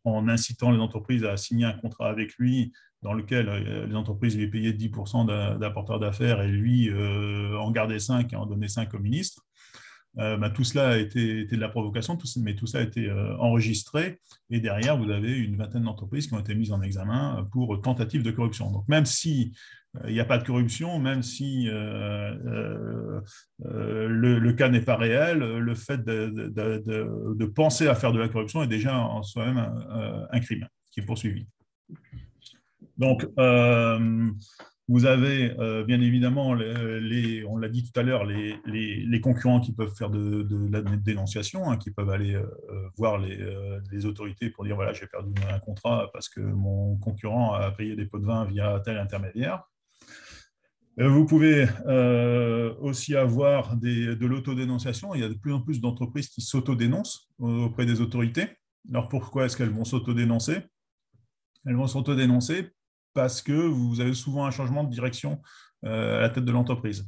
en incitant les entreprises à signer un contrat avec lui dans lequel les entreprises lui payaient 10% d'apporteurs d'affaires et lui en gardait 5 et en donnait 5 au ministre. Tout cela a été de la provocation, mais tout ça a été enregistré et derrière, vous avez une vingtaine d'entreprises qui ont été mises en examen pour tentative de corruption. Donc, même si il n'y a pas de corruption, même si le cas n'est pas réel, le fait de penser à faire de la corruption est déjà en soi-même un crime qui est poursuivi. Donc, vous avez bien évidemment, on l'a dit tout à l'heure, les concurrents qui peuvent faire de la dénonciation, hein, qui peuvent aller voir les autorités pour dire voilà, j'ai perdu un contrat parce que mon concurrent a payé des pots de vin via tel intermédiaire. Vous pouvez aussi avoir de l'autodénonciation. Il y a de plus en plus d'entreprises qui s'autodénoncent auprès des autorités. Alors pourquoi est-ce qu'elles vont s'autodénoncer? Elles vont s'autodénoncer parce que vous avez souvent un changement de direction à la tête de l'entreprise.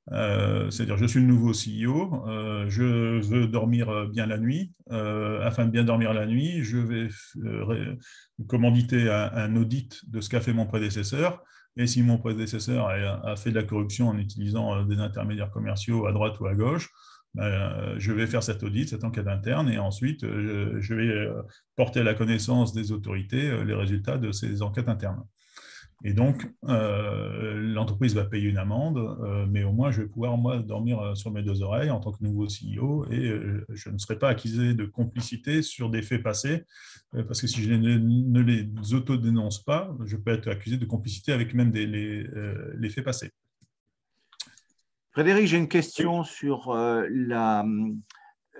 C'est-à-dire, je suis le nouveau CEO, je veux dormir bien la nuit. Afin de bien dormir la nuit, je vais commanditer un audit de ce qu'a fait mon prédécesseur. Et si mon prédécesseur a fait de la corruption en utilisant des intermédiaires commerciaux à droite ou à gauche, je vais faire cet audit, cette enquête interne, et ensuite, je vais porter à la connaissance des autorités les résultats de ces enquêtes internes. Et donc, l'entreprise va payer une amende, mais au moins, je vais pouvoir, moi, dormir sur mes deux oreilles en tant que nouveau CEO et je ne serai pas accusé de complicité sur des faits passés, parce que si je ne les autodénonce pas, je peux être accusé de complicité avec même les faits passés. Frédéric, j'ai une question sur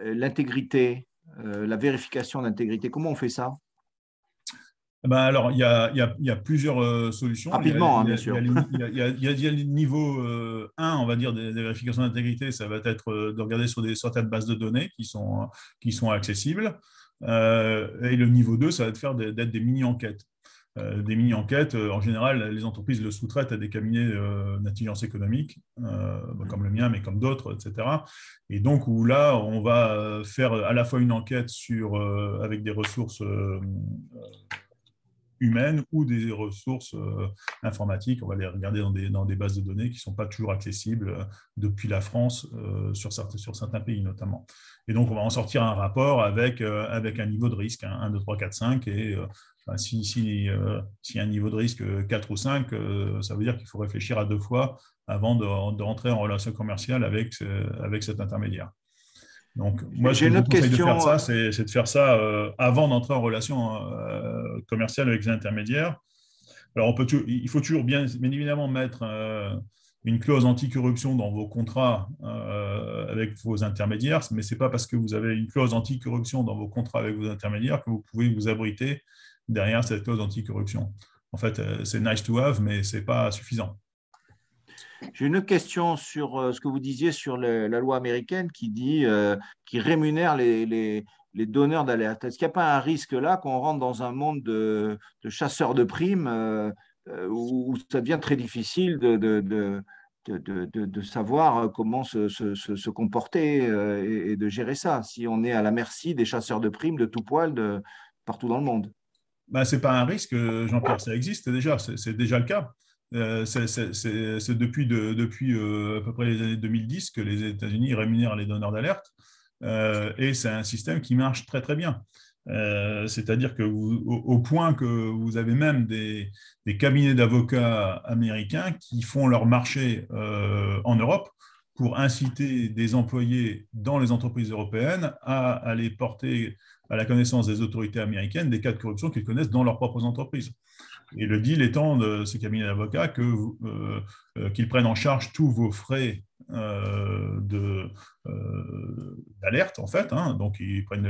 l'intégrité, la vérification d'intégrité. Comment on fait ça? Alors, il y a plusieurs solutions. Rapidement, bien sûr. Il y a le niveau 1, on va dire, des vérifications d'intégrité. Ça va être de regarder sur certaines bases de données qui sont accessibles. Et le niveau 2, ça va être d'être des mini-enquêtes. des mini-enquêtes, en général, les entreprises le sous-traitent à des cabinets d'intelligence économique, comme le mien, mais comme d'autres, etc. Et donc, où là, on va faire à la fois une enquête avec des ressources humaines ou des ressources informatiques. On va les regarder dans des bases de données qui ne sont pas toujours accessibles depuis la France sur certains pays notamment. Et donc, on va en sortir un rapport avec un niveau de risque, 1, 2, 3, 4, 5. Et s'il y a un niveau de risque 4 ou 5, ça veut dire qu'il faut réfléchir à 2 fois avant de rentrer en relation commerciale avec cet intermédiaire. Donc, moi, ce J'ai que une je vous autre conseille de faire question. ça, c'est de faire ça avant d'entrer en relation commerciale avec les intermédiaires. Alors, il faut toujours bien évidemment mettre une clause anti-corruption dans vos contrats avec vos intermédiaires, mais ce n'est pas parce que vous avez une clause anti-corruption dans vos contrats avec vos intermédiaires que vous pouvez vous abriter derrière cette clause anti-corruption. En fait, c'est nice to have, mais ce n'est pas suffisant. J'ai une autre question sur ce que vous disiez sur la loi américaine qui rémunère les donneurs d'alerte. Est-ce qu'il n'y a pas un risque là qu'on rentre dans un monde de chasseurs de primes où ça devient très difficile de savoir comment se comporter et de gérer ça si on est à la merci des chasseurs de primes de tout poil partout dans le monde? Ben, ce n'est pas un risque, Jean-Pierre, ça existe déjà, c'est déjà le cas. C'est depuis à peu près les années 2010 que les États-Unis rémunèrent les donneurs d'alerte et c'est un système qui marche très très bien. C'est-à-dire que au point que vous avez même des cabinets d'avocats américains qui font leur marché en Europe pour inciter des employés dans les entreprises européennes à aller porter à la connaissance des autorités américaines des cas de corruption qu'ils connaissent dans leurs propres entreprises. Et le deal étant de ces cabinets d'avocats qu'ils prennent en charge tous vos frais d'alerte, en fait. Hein. Donc, ils prennent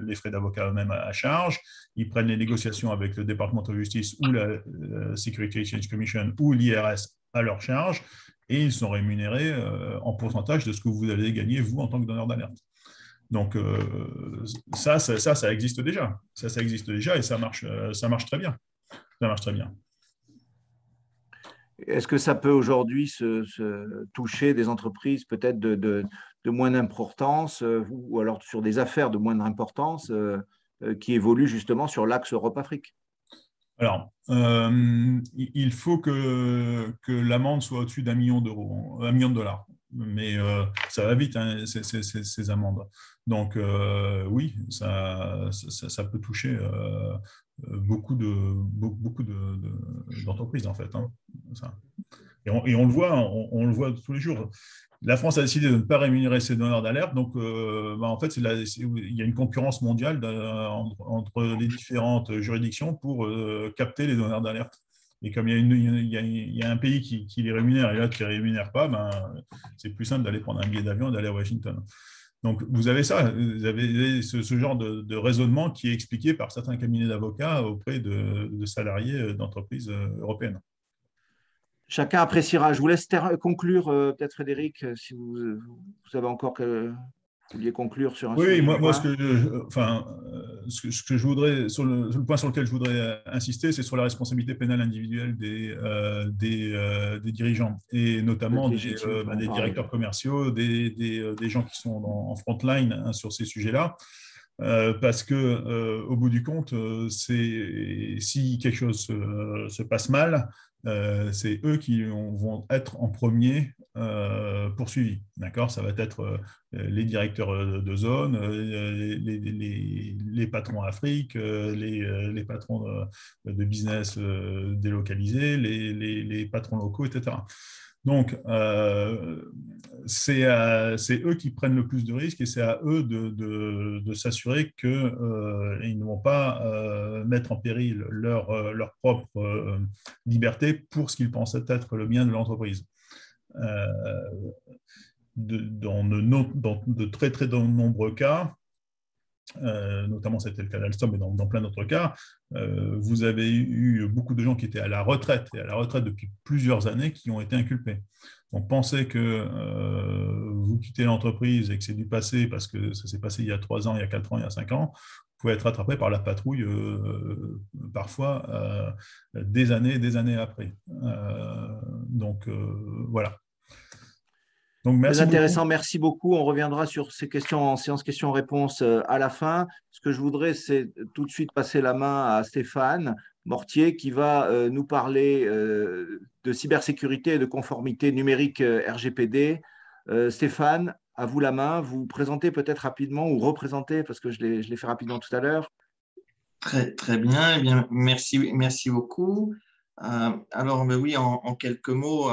les frais d'avocat eux-mêmes à charge, ils prennent les négociations avec le département de justice ou la Security Exchange Commission ou l'IRS à leur charge, et ils sont rémunérés en pourcentage de ce que vous allez gagner, vous, en tant que donneur d'alerte. Donc, ça existe déjà. Ça existe déjà et ça marche très bien. Ça marche très bien. Est-ce que ça peut aujourd'hui se toucher des entreprises peut-être de moindre importance ou alors sur des affaires de moindre importance qui évoluent justement sur l'axe Europe-Afrique? Alors, il faut que l'amende soit au-dessus d'1 million d'euros, $1 million. Mais ça va vite, hein, ces amendes. Donc, oui, ça peut toucher beaucoup d'entreprises, en fait. Hein, ça. Et on le voit tous les jours. La France a décidé de ne pas rémunérer ses donneurs d'alerte. Donc, en fait, il y a une concurrence mondiale entre les différentes juridictions pour capter les donneurs d'alerte. Et comme il y a un pays qui les rémunère et l'autre qui ne les rémunère pas, c'est plus simple d'aller prendre un billet d'avion et d'aller à Washington. Donc, vous avez ça, vous avez ce genre de raisonnement qui est expliqué par certains cabinets d'avocats auprès de salariés d'entreprises européennes. Chacun appréciera. Je vous laisse conclure, peut-être Frédéric, si vous avez encore que vous vouliez conclure sur un sujet. Oui, moi ce que je voudrais, sur le point sur lequel je voudrais insister, c'est sur la responsabilité pénale individuelle des dirigeants, et notamment des directeurs commerciaux, des gens qui sont en front line, hein, sur ces sujets-là. Parce que au bout du compte, si quelque chose se passe mal, c'est eux qui vont être en premier poursuivis. D'accord ? Ça va être les directeurs de zone, les patrons Afrique, les patrons de business délocalisés, les patrons locaux, etc. Donc, c'est eux qui prennent le plus de risques et c'est à eux de s'assurer qu'ils ne vont pas mettre en péril leur propre liberté pour ce qu'ils pensent être le bien de l'entreprise. Dans de très, très nombreux cas, notamment c'était le cas d'Alstom, mais dans plein d'autres cas, vous avez eu beaucoup de gens qui étaient à la retraite, et à la retraite depuis plusieurs années, qui ont été inculpés. Donc pensez que vous quittez l'entreprise et que c'est du passé parce que ça s'est passé il y a 3 ans, il y a 4 ans, il y a 5 ans, pouvaient être rattrapés par la patrouille parfois des années après. Donc voilà. Donc Très merci beaucoup. intéressant, merci beaucoup. On reviendra sur ces questions en séance questions-réponses à la fin. Ce que je voudrais, c'est tout de suite passer la main à Stéphane Mortier qui va nous parler de cybersécurité et de conformité numérique RGPD. Stéphane, à vous la main. Vous présentez peut-être rapidement ou représentez, parce que je l'ai fait rapidement tout à l'heure. Très, très bien. Eh bien, merci beaucoup. Alors, mais oui, en quelques mots,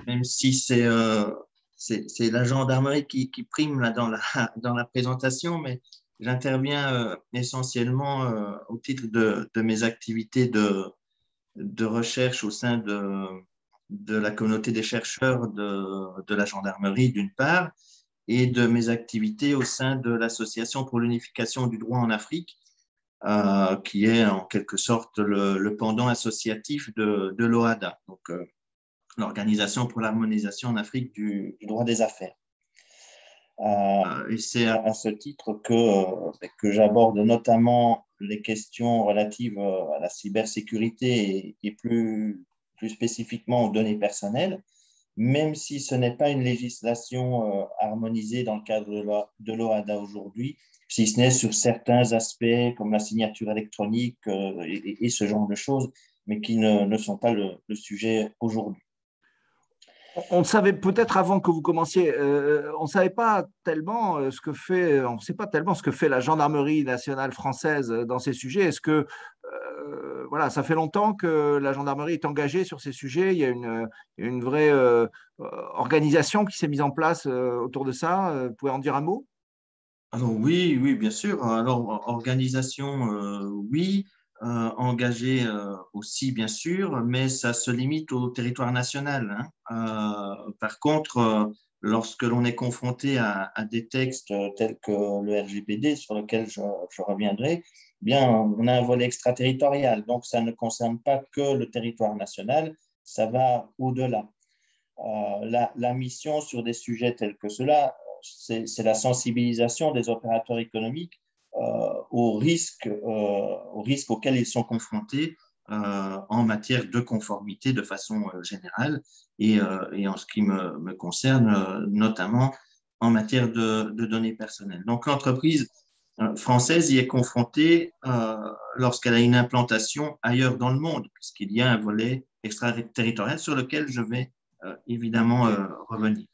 même si c'est la gendarmerie qui prime là dans la présentation, mais j'interviens essentiellement au titre de mes activités de recherche au sein de la communauté des chercheurs de la gendarmerie, d'une part, et de mes activités au sein de l'Association pour l'unification du droit en Afrique, qui est en quelque sorte le pendant associatif de l'OHADA, donc l'Organisation pour l'harmonisation en Afrique du droit des affaires. Et c'est à ce titre que j'aborde notamment les questions relatives à la cybersécurité et plus spécifiquement aux données personnelles, même si ce n'est pas une législation harmonisée dans le cadre de l'OHADA aujourd'hui, si ce n'est sur certains aspects comme la signature électronique et ce genre de choses, mais qui ne sont pas le sujet aujourd'hui. On savait peut-être avant que vous commenciez, on ne savait pas tellement ce que fait, on sait pas tellement ce que fait la gendarmerie nationale française dans ces sujets. Est-ce que voilà, ça fait longtemps que la gendarmerie est engagée sur ces sujets. Il y a une vraie organisation qui s'est mise en place autour de ça. Vous pouvez en dire un mot? Alors oui, oui, bien sûr. Alors, organisation, oui. Engagée aussi, bien sûr, mais ça se limite au territoire national, hein. Par contre, lorsque l'on est confronté à des textes tels que le RGPD, sur lequel je reviendrai, eh bien, on a un volet extraterritorial. Donc, ça ne concerne pas que le territoire national, ça va au-delà. La mission sur des sujets tels que cela, c'est la sensibilisation des opérateurs économiques aux risques auxquels ils sont confrontés en matière de conformité de façon générale et en ce qui me concerne, notamment en matière de données personnelles. Donc, l'entreprise française y est confrontée lorsqu'elle a une implantation ailleurs dans le monde, puisqu'il y a un volet extraterritorial sur lequel je vais évidemment revenir.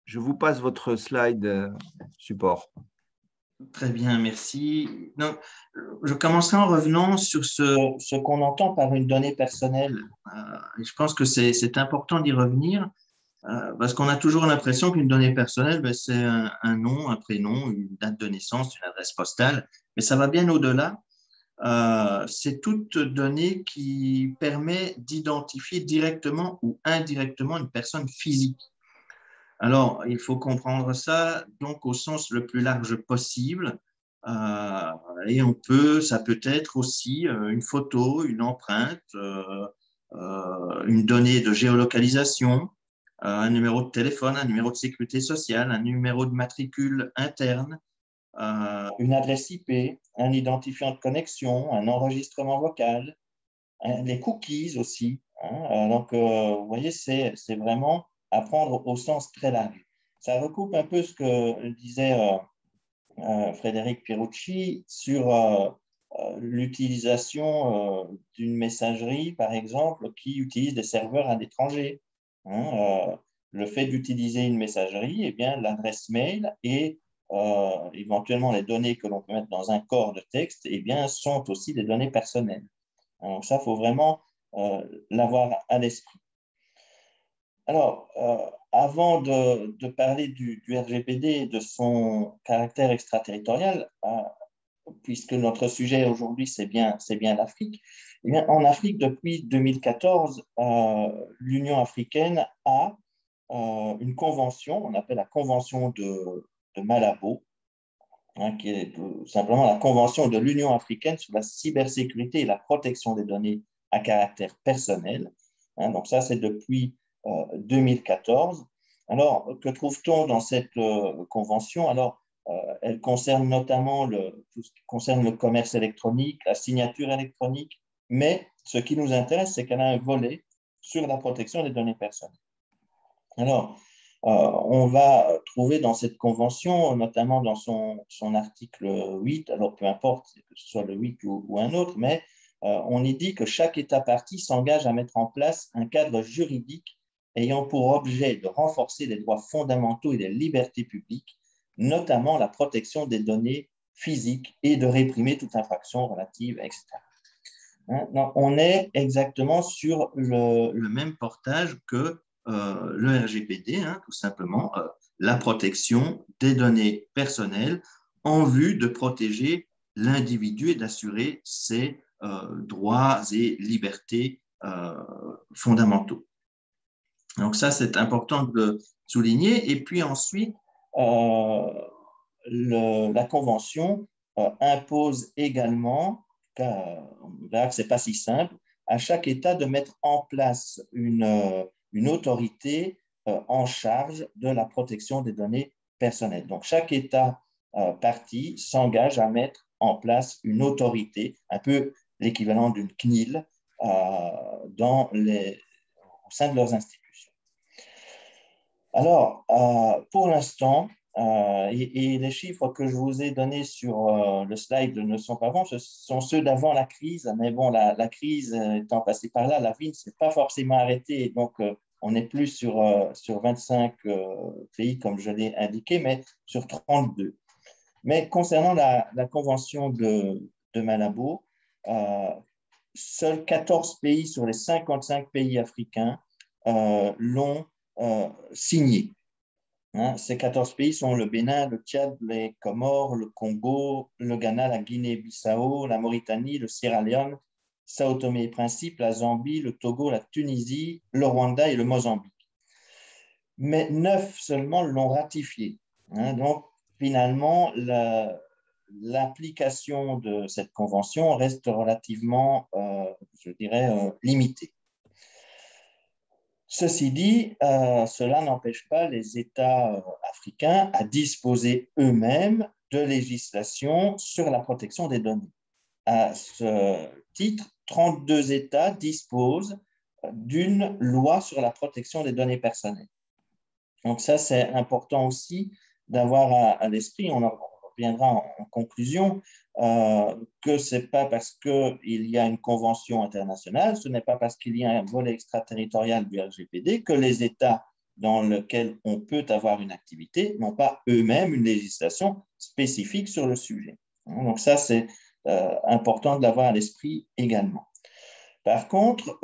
Je vous passe votre slide support. Très bien, merci. Donc, je commencerai en revenant sur ce qu'on entend par une donnée personnelle. Je pense que c'est important d'y revenir parce qu'on a toujours l'impression qu'une donnée personnelle, ben, c'est un nom, un prénom, une date de naissance, une adresse postale, mais ça va bien au-delà. C'est toute donnée qui permet d'identifier directement ou indirectement une personne physique. Alors, il faut comprendre ça donc au sens le plus large possible. Et ça peut être aussi une photo, une empreinte, une donnée de géolocalisation, un numéro de téléphone, un numéro de sécurité sociale, un numéro de matricule interne, une adresse IP, un identifiant de connexion, un enregistrement vocal, les cookies aussi, hein. Donc, vous voyez, c'est vraiment à prendre au sens très large. Ça recoupe un peu ce que disait Frédéric Pierucci sur l'utilisation d'une messagerie, par exemple, qui utilise des serveurs à l'étranger, hein. Le fait d'utiliser une messagerie, eh bien, l'adresse mail et éventuellement les données que l'on peut mettre dans un corps de texte, eh bien, sont aussi des données personnelles. Donc ça, il faut vraiment l'avoir à l'esprit. Alors, avant de parler du RGPD et de son caractère extraterritorial, puisque notre sujet aujourd'hui, c'est bien l'Afrique, eh bien, en Afrique, depuis 2014, l'Union africaine a une convention, on appelle la convention de Malabo, hein, qui est simplement la convention de l'Union africaine sur la cybersécurité et la protection des données à caractère personnel. Hein, donc ça, c'est depuis 2014. Alors, que trouve-t-on dans cette convention? Alors, Elle concerne notamment tout ce qui concerne le commerce électronique, la signature électronique, mais ce qui nous intéresse, c'est qu'elle a un volet sur la protection des données personnelles. Alors, on va trouver dans cette convention, notamment dans son article 8, alors peu importe que ce soit le 8 ou un autre, mais on y dit que chaque État partie s'engage à mettre en place un cadre juridique ayant pour objet de renforcer les droits fondamentaux et les libertés publiques, notamment la protection des données physiques et de réprimer toute infraction relative, etc. Hein, donc, on est exactement sur le même portage que le RGPD, hein, tout simplement, la protection des données personnelles en vue de protéger l'individu et d'assurer ses droits et libertés fondamentaux. Donc ça, c'est important de souligner. Et puis ensuite, la Convention impose également, on verra que ce n'est pas si simple, à chaque État de mettre en place une autorité en charge de la protection des données personnelles. Donc chaque État partie s'engage à mettre en place une autorité, un peu l'équivalent d'une CNIL, au sein de leurs institutions. Alors, pour l'instant, et les chiffres que je vous ai donnés sur le slide ne sont pas bons, ce sont ceux d'avant la crise, mais bon, la crise étant passée par là, la vie ne s'est pas forcément arrêtée, donc on n'est plus sur 25 pays comme je l'ai indiqué, mais sur 32. Mais concernant la Convention de Malabo, seuls 14 pays sur les 55 pays africains l'ont signé. Hein, ces 14 pays sont le Bénin, le Tchad, les Comores, le Congo, le Ghana, la Guinée-Bissau, la Mauritanie, le Sierra Leone, Sao Tomé et Principe, la Zambie, le Togo, la Tunisie, le Rwanda et le Mozambique. Mais 9 seulement l'ont ratifié. Hein, donc, finalement, l'application de cette convention reste relativement, je dirais, limitée. Ceci dit, cela n'empêche pas les États africains à disposer eux-mêmes de législation sur la protection des données. À ce titre, 32 États disposent d'une loi sur la protection des données personnelles. Donc ça, c'est important aussi d'avoir à l'esprit, on en reviendra en conclusion, que ce n'est pas parce qu'il y a une convention internationale, ce n'est pas parce qu'il y a un volet extraterritorial du RGPD que les États dans lesquels on peut avoir une activité n'ont pas eux-mêmes une législation spécifique sur le sujet. Donc ça, c'est important de l'avoir à l'esprit également. Par contre,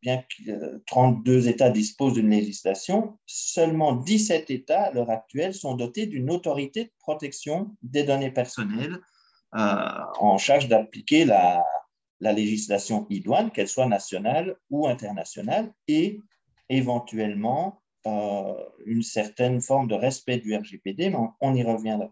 bien que 32 États disposent d'une législation, seulement 17 États à l'heure actuelle sont dotés d'une autorité de protection des données personnelles en charge d'appliquer la législation e-douane, qu'elle soit nationale ou internationale, et éventuellement une certaine forme de respect du RGPD, mais on y reviendra.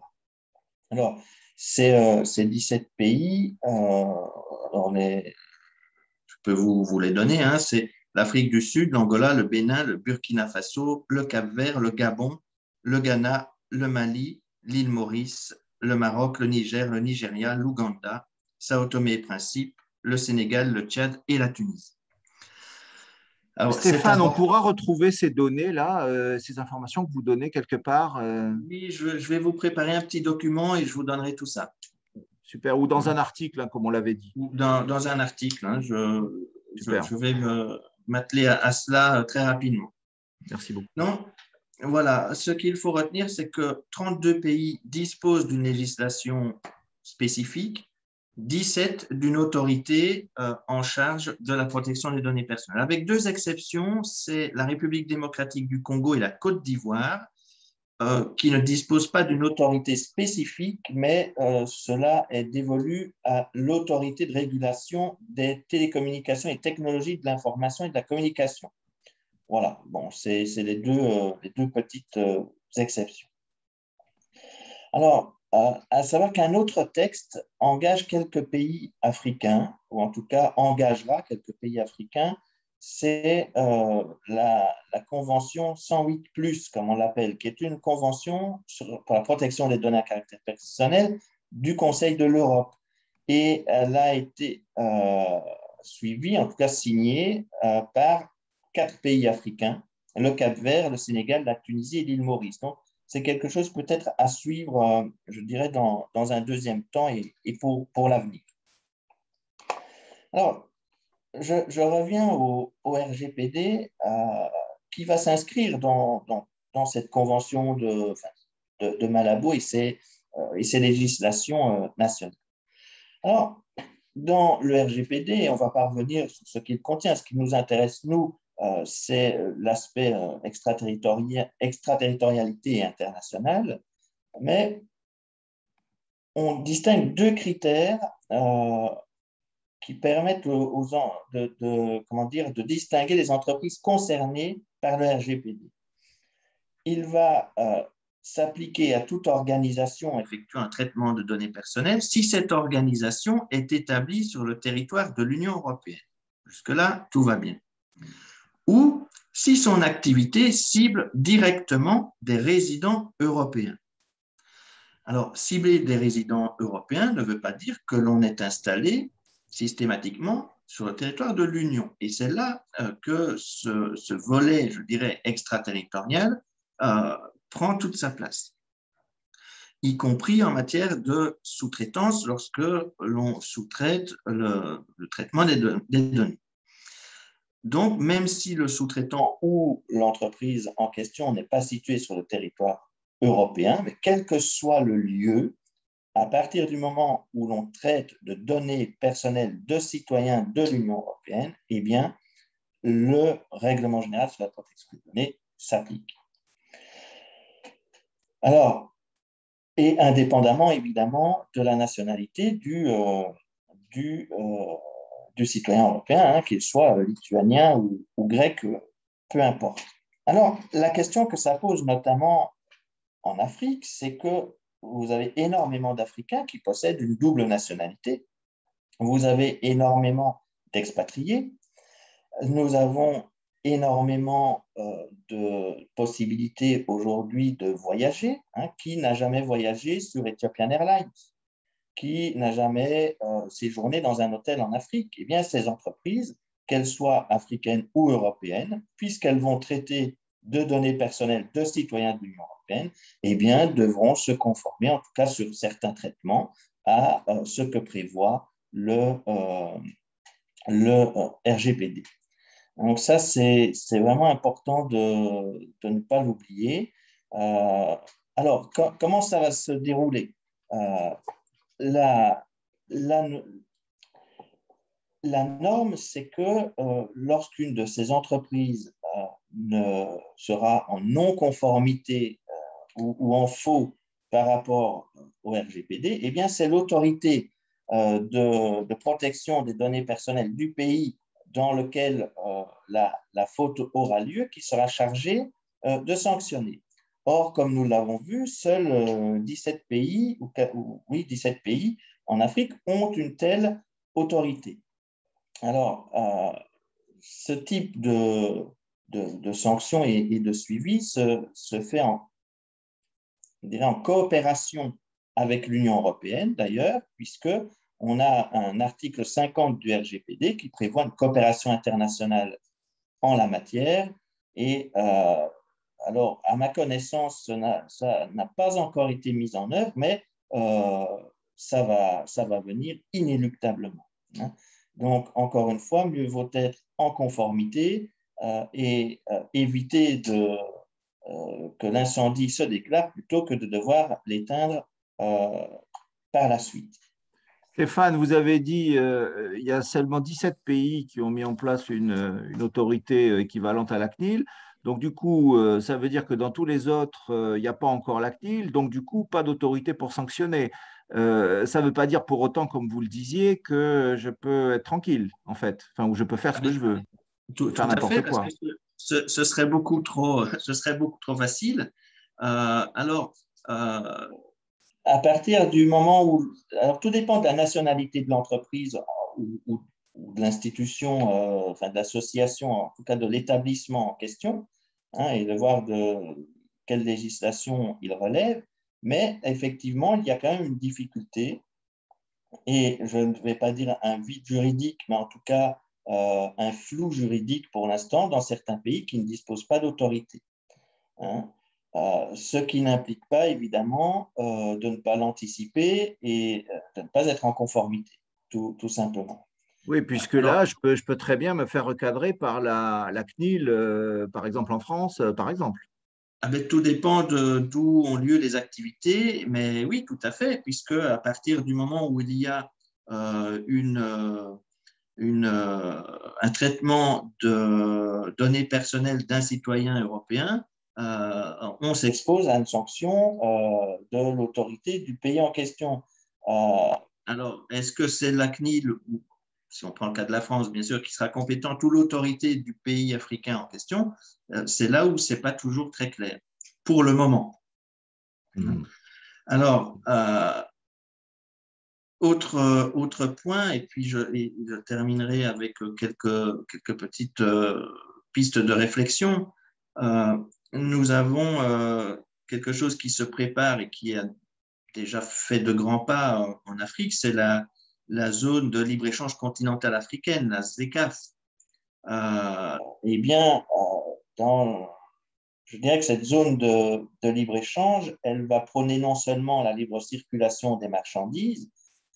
Alors, ces 17 pays, alors je peux vous les donner, hein, c'est l'Afrique du Sud, l'Angola, le Bénin, le Burkina Faso, le Cap-Vert, le Gabon, le Ghana, le Mali, l'île Maurice, le Maroc, le Niger, le Nigeria, l'Ouganda, Sao Tomé et Principe, le Sénégal, le Tchad et la Tunisie. Alors, Stéphane, on pourra retrouver ces données-là, ces informations que vous donnez quelque part Oui, je vais vous préparer un petit document et je vous donnerai tout ça. Super, ou dans un article, hein, comme on l'avait dit. Dans un article, hein, je vais m'atteler à cela très rapidement. Merci beaucoup. Non, voilà, ce qu'il faut retenir, c'est que 32 pays disposent d'une législation spécifique, 17 d'une autorité en charge de la protection des données personnelles. Avec deux exceptions, c'est la République démocratique du Congo et la Côte d'Ivoire, qui ne disposent pas d'une autorité spécifique, mais cela est dévolu à l'autorité de régulation des télécommunications et technologies de l'information et de la communication. Voilà, bon, c'est les deux petites exceptions. Alors, à savoir qu'un autre texte engage quelques pays africains, ou en tout cas engagera quelques pays africains, c'est la convention 108+, comme on l'appelle, qui est une convention pour la protection des données à caractère personnel du Conseil de l'Europe. Et elle a été suivie, en tout cas signée, par 4 pays africains, le Cap-Vert, le Sénégal, la Tunisie et l'île Maurice. Donc, c'est quelque chose peut-être à suivre, je dirais, dans un deuxième temps et pour l'avenir. Alors, je reviens au RGPD qui va s'inscrire dans cette convention de Malabo et ses législations nationales. Alors, dans le RGPD, on va pas revenir sur ce qu'il contient. Ce qui nous intéresse, nous, c'est l'aspect extraterritorialité internationale, mais on distingue 2 critères qui permettent de distinguer les entreprises concernées par le RGPD. Il va s'appliquer à toute organisation effectuant un traitement de données personnelles si cette organisation est établie sur le territoire de l'Union européenne. Jusque-là, tout va bien. Ou si son activité cible directement des résidents européens. Alors, cibler des résidents européens ne veut pas dire que l'on est installé systématiquement sur le territoire de l'Union. Et c'est là que ce volet, je dirais, extraterritorial prend toute sa place, y compris en matière de sous-traitance lorsque l'on sous-traite le traitement des données. Donc, même si le sous-traitant ou l'entreprise en question n'est pas situé sur le territoire européen, mais quel que soit le lieu, à partir du moment où l'on traite de données personnelles de citoyens de l'Union européenne, eh bien, le règlement général sur la protection des données s'applique. Alors, et indépendamment, évidemment, de la nationalité du citoyen européen, qu'il soit lituanien ou grec, peu importe. Alors, la question que ça pose notamment en Afrique, c'est que vous avez énormément d'Africains qui possèdent une double nationalité. Vous avez énormément d'expatriés. Nous avons énormément de possibilités aujourd'hui de voyager. Qui n'a jamais voyagé sur Ethiopian Airlines? Qui n'a jamais séjourné dans un hôtel en Afrique? Eh bien, ces entreprises, qu'elles soient africaines ou européennes, puisqu'elles vont traiter de données personnelles de citoyens de l'Union européenne, eh bien, devront se conformer, en tout cas sur certains traitements, à ce que prévoit le RGPD. Donc ça, c'est vraiment important de ne pas l'oublier. Alors, comment ça va se dérouler? La norme, c'est que lorsqu'une de ces entreprises sera en non-conformité ou en faux par rapport au RGPD, eh bien, c'est l'autorité de protection des données personnelles du pays dans lequel la faute aura lieu qui sera chargée de sanctionner. Or, comme nous l'avons vu, seuls 17 pays, 17 pays en Afrique ont une telle autorité. Alors, ce type de sanctions et de suivi se fait en coopération avec l'Union européenne, d'ailleurs, puisqu'on a un article 50 du RGPD qui prévoit une coopération internationale en la matière. Et alors, à ma connaissance, ça n'a pas encore été mis en œuvre, mais ça va venir inéluctablement. Donc, encore une fois, mieux vaut être en conformité et éviter que l'incendie se déclare plutôt que de devoir l'éteindre par la suite. Stéphane, vous avez dit il y a seulement 17 pays qui ont mis en place une autorité équivalente à la CNIL. Donc, du coup, ça veut dire que dans tous les autres, il n'y a pas encore la CNIL. Donc, du coup, pas d'autorité pour sanctionner. Ça ne veut pas dire pour autant, comme vous le disiez, que je peux être tranquille, en fait, enfin, ou je peux faire ce que je veux, faire n'importe quoi. Parce que ce serait beaucoup trop facile. À partir du moment où… Alors, tout dépend de la nationalité de l'entreprise ou de l'institution, enfin de l'association, en tout cas de l'établissement en question, hein, et de voir de quelle législation il relève. Mais effectivement, il y a quand même une difficulté, et je ne vais pas dire un vide juridique, mais en tout cas un flou juridique pour l'instant dans certains pays qui ne disposent pas d'autorité, hein. Ce qui n'implique pas, évidemment, de ne pas l'anticiper et de ne pas être en conformité, tout simplement. Oui, puisque Alors, là, je peux très bien me faire recadrer par la CNIL, par exemple en France, par exemple. tout dépend d'où ont lieu les activités, mais oui, tout à fait, puisque à partir du moment où il y a un traitement de données personnelles d'un citoyen européen, on s'expose à une sanction de l'autorité du pays en question. Euh, alors, est-ce que c'est la CNIL ou, si on prend le cas de la France, bien sûr, qui sera compétente, ou l'autorité du pays africain en question? C'est là où c'est pas toujours très clair, pour le moment. Mhm. Alors, autre point, et puis je terminerai avec quelques petites pistes de réflexion. Nous avons quelque chose qui se prépare et qui a déjà fait de grands pas en Afrique, c'est la zone de libre-échange continentale africaine, la ZECAf. Eh bien, je dirais que cette zone de libre-échange, elle va prôner non seulement la libre circulation des marchandises,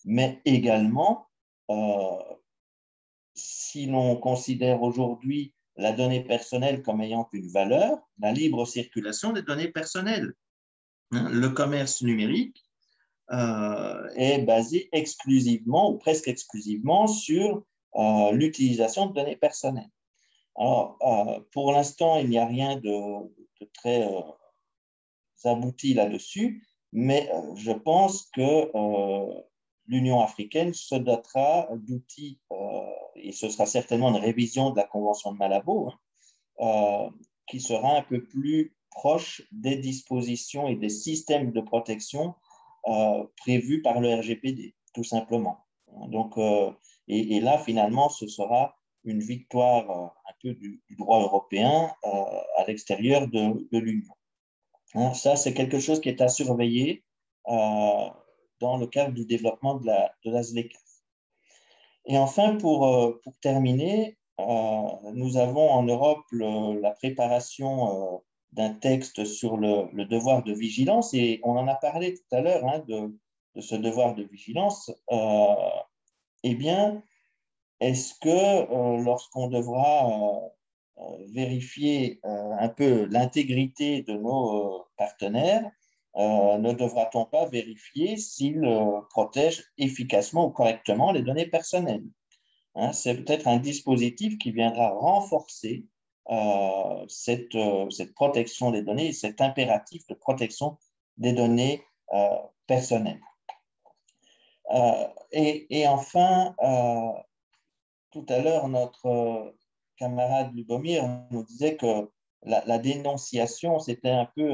mais également, euh, si l'on considère aujourd'hui la donnée personnelle comme ayant une valeur, la libre circulation des données personnelles, hein. Le commerce numérique est basé exclusivement ou presque exclusivement sur l'utilisation de données personnelles. Alors, pour l'instant, il n'y a rien de très abouti là-dessus, mais je pense que l'Union africaine se dotera d'outils, et ce sera certainement une révision de la Convention de Malabo, hein, qui sera un peu plus proche des dispositions et des systèmes de protection prévus par le RGPD, tout simplement. Donc, et là, finalement, ce sera une victoire un peu du droit européen à l'extérieur de l'Union. Hein, ça, c'est quelque chose qui est à surveiller dans le cadre du développement de la ZLECAf. Et enfin, pour terminer, nous avons en Europe la préparation d'un texte sur le devoir de vigilance, et on en a parlé tout à l'heure, hein, de ce devoir de vigilance. Eh bien, est-ce que lorsqu'on devra vérifier un peu l'intégrité de nos partenaires, ne devra-t-on pas vérifier s'ils protègent efficacement ou correctement les données personnelles, hein? C'est peut-être un dispositif qui viendra renforcer cette protection des données, cet impératif de protection des données personnelles. Et enfin, tout à l'heure, notre camarade Lubomir nous disait que la dénonciation, c'était un peu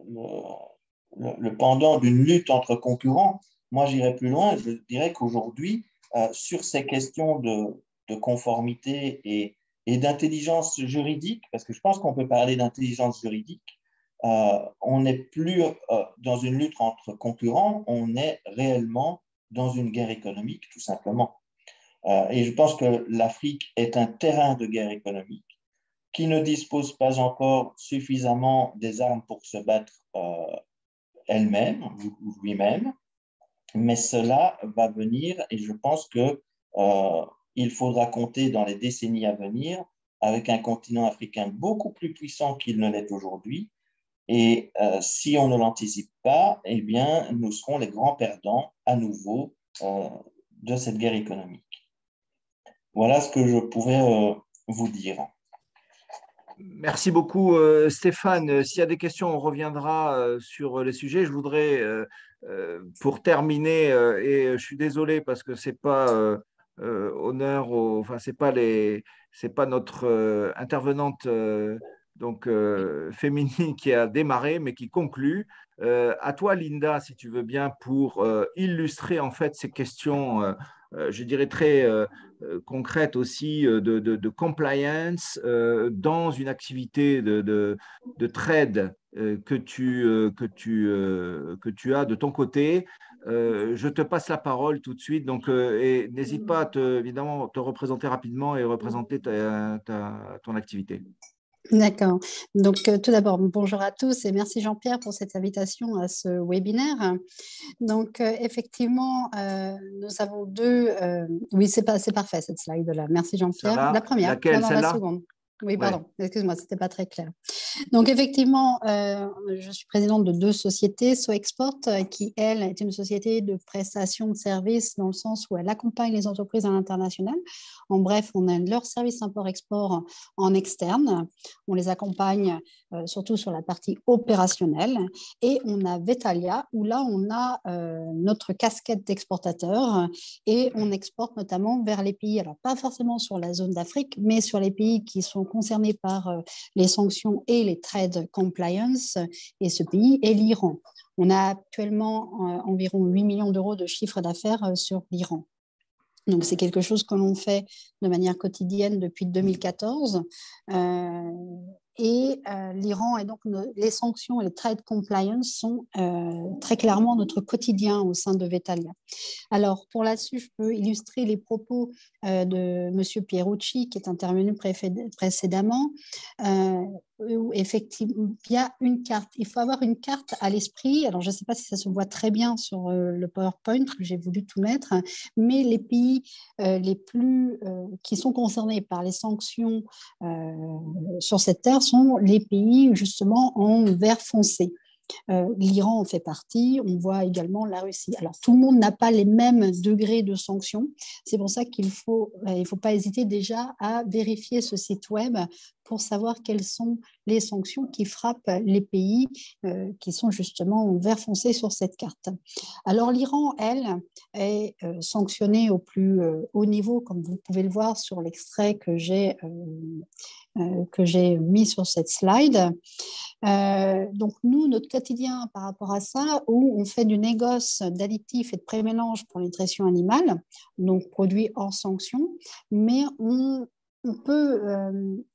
le pendant d'une lutte entre concurrents. Moi, j'irais plus loin. Je dirais qu'aujourd'hui, sur ces questions de conformité et d'intelligence juridique, parce que je pense qu'on peut parler d'intelligence juridique, on n'est plus dans une lutte entre concurrents, on est réellement dans une guerre économique, tout simplement. Et je pense que l'Afrique est un terrain de guerre économique qui ne dispose pas encore suffisamment des armes pour se battre elle-même ou lui-même, mais cela va venir et je pense que il faudra compter dans les décennies à venir avec un continent africain beaucoup plus puissant qu'il ne l'est aujourd'hui. Et si on ne l'anticipe pas, eh bien, nous serons les grands perdants à nouveau de cette guerre économique. Voilà ce que je pouvais vous dire. Merci beaucoup, Stéphane. S'il y a des questions, on reviendra sur les sujets. Je voudrais, pour terminer, et je suis désolé parce que c'est pas honneur, enfin c'est pas notre intervenante donc féminine qui a démarré, mais qui conclut. À toi, Linda, si tu veux bien, pour illustrer en fait ces questions, je dirais très concrètes aussi de compliance dans une activité de trade que tu as de ton côté. Je te passe la parole tout de suite, donc, et n'hésite pas à évidemment te représenter rapidement et représenter ton activité. D'accord. Donc, tout d'abord, bonjour à tous et merci Jean-Pierre pour cette invitation à ce webinaire. Donc, effectivement, nous avons deux… oui, c'est parfait cette slide-là. Merci Jean-Pierre. La première, laquelle, non, la seconde. Oui, pardon, excuse-moi, ce n'était pas très clair. Donc, effectivement, je suis présidente de deux sociétés, SoExport, qui, elle, est une société de prestation de services dans le sens où elle accompagne les entreprises à l'international. En bref, on a leur service import-export en externe. On les accompagne surtout sur la partie opérationnelle. Et on a Vetalia, où là, on a notre casquette d'exportateur et on exporte notamment vers les pays, alors pas forcément sur la zone d'Afrique, mais sur les pays qui sont concernés par les sanctions et les trade compliance, et ce pays est l'Iran. On a actuellement environ 8 millions d'euros de chiffre d'affaires sur l'Iran. Donc, c'est quelque chose que l'on fait de manière quotidienne depuis 2014. Et l'Iran, et donc les sanctions et les trade compliance sont très clairement notre quotidien au sein de Vetalia. Alors, pour là-dessus, je peux illustrer les propos de M. Pierucci, qui est intervenu précédemment. Où effectivement, il y a une carte. Il faut avoir une carte à l'esprit. Alors, je ne sais pas si ça se voit très bien sur le PowerPoint, que j'ai voulu tout mettre, mais les pays qui sont concernés par les sanctions sur cette terre sont les pays justement en vert foncé. L'Iran en fait partie, on voit également la Russie. Alors, tout le monde n'a pas les mêmes degrés de sanctions. C'est pour ça qu'il faut pas hésiter déjà à vérifier ce site web pour savoir quelles sont les sanctions qui frappent les pays qui sont justement en vert foncé sur cette carte. Alors, l'Iran, elle, est sanctionnée au plus haut niveau, comme vous pouvez le voir sur l'extrait que j'ai mis sur cette slide. Donc, nous, notre quotidien par rapport à ça, où on fait du négoce d'additifs et de prémélange pour les nutrition animale, donc produits hors sanction, mais on peut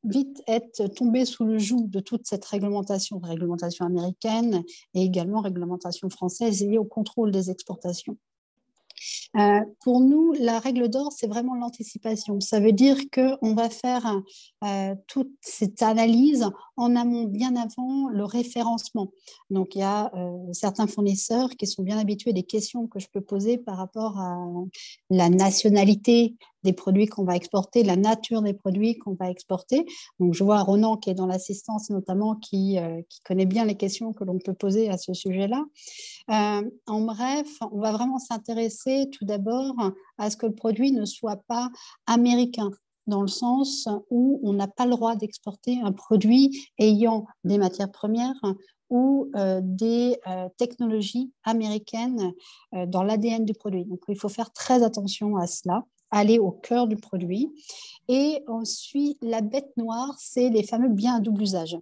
vite être tombé sous le joug de toute cette réglementation américaine et également réglementation française liée au contrôle des exportations. Pour nous, la règle d'or, c'est vraiment l'anticipation. Ça veut dire qu'on va faire toute cette analyse en amont, bien avant le référencement. Donc, il y a certains fournisseurs qui sont bien habitués des questions que je peux poser par rapport à la nationalité des produits qu'on va exporter, la nature des produits qu'on va exporter. Donc, je vois Ronan qui est dans l'assistance notamment, qui connaît bien les questions que l'on peut poser à ce sujet-là. En bref, on va vraiment s'intéresser tout d'abord à ce que le produit ne soit pas américain, dans le sens où on n'a pas le droit d'exporter un produit ayant des matières premières ou des technologies américaines dans l'ADN du produit. Donc, il faut faire très attention à cela, aller au cœur du produit. Et ensuite, la bête noire, c'est les fameux biens à double usage.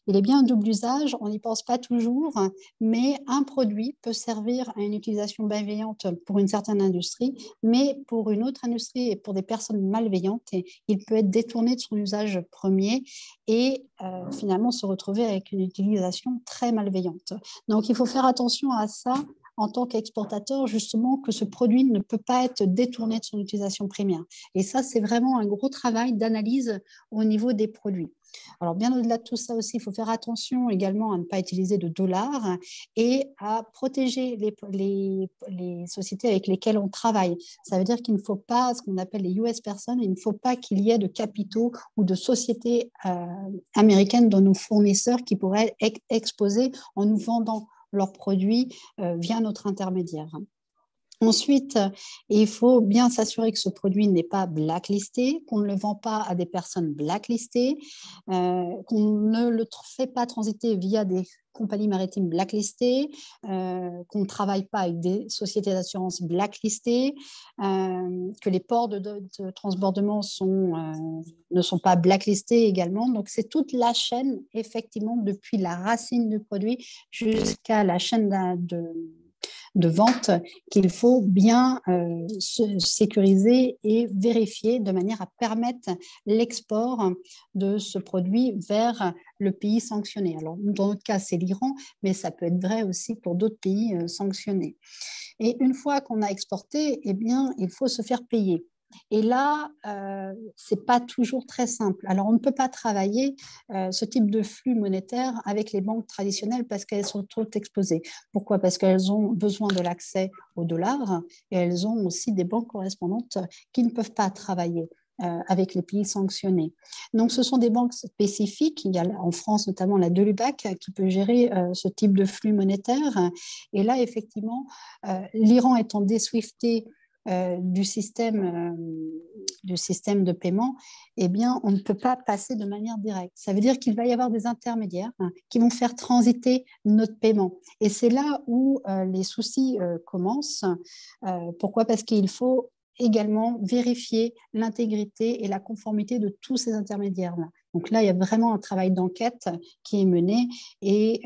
Et les biens à double usage, on n'y pense pas toujours, mais un produit peut servir à une utilisation bienveillante pour une certaine industrie, mais pour une autre industrie et pour des personnes malveillantes, il peut être détourné de son usage premier et finalement se retrouver avec une utilisation très malveillante. Donc, il faut faire attention à ça en tant qu'exportateur, justement, que ce produit ne peut pas être détourné de son utilisation première. Et ça, c'est vraiment un gros travail d'analyse au niveau des produits. Alors, bien au-delà de tout ça aussi, il faut faire attention également à ne pas utiliser de dollars et à protéger les sociétés avec lesquelles on travaille. Ça veut dire qu'il ne faut pas, ce qu'on appelle les US persons, il ne faut pas qu'il y ait de capitaux ou de sociétés américaines dans nos fournisseurs qui pourraient être exposés en nous vendant leurs produits via notre intermédiaire. Ensuite, il faut bien s'assurer que ce produit n'est pas blacklisté, qu'on ne le vend pas à des personnes blacklistées, qu'on ne le fait pas transiter via des compagnies maritimes blacklistées, qu'on ne travaille pas avec des sociétés d'assurance blacklistées, que les ports de transbordement ne sont pas blacklistés également. Donc, c'est toute la chaîne, effectivement, depuis la racine du produit jusqu'à la chaîne de vente qu'il faut bien sécuriser et vérifier de manière à permettre l'export de ce produit vers le pays sanctionné. Alors, dans notre cas, c'est l'Iran, mais ça peut être vrai aussi pour d'autres pays sanctionnés. Et une fois qu'on a exporté, eh bien, il faut se faire payer. Et là, ce n'est pas toujours très simple. Alors, on ne peut pas travailler ce type de flux monétaire avec les banques traditionnelles parce qu'elles sont trop exposées. Pourquoi? Parce qu'elles ont besoin de l'accès au dollar et elles ont aussi des banques correspondantes qui ne peuvent pas travailler avec les pays sanctionnés. Donc, ce sont des banques spécifiques. Il y a en France notamment la Delubac qui peut gérer ce type de flux monétaire. Et là, effectivement, l'Iran étant déswifté du système de paiement, eh bien, on ne peut pas passer de manière directe. Ça veut dire qu'il va y avoir des intermédiaires qui vont faire transiter notre paiement. Et c'est là où les soucis commencent. Pourquoi? Parce qu'il faut également vérifier l'intégrité et la conformité de tous ces intermédiaires-là. Donc là, il y a vraiment un travail d'enquête qui est mené et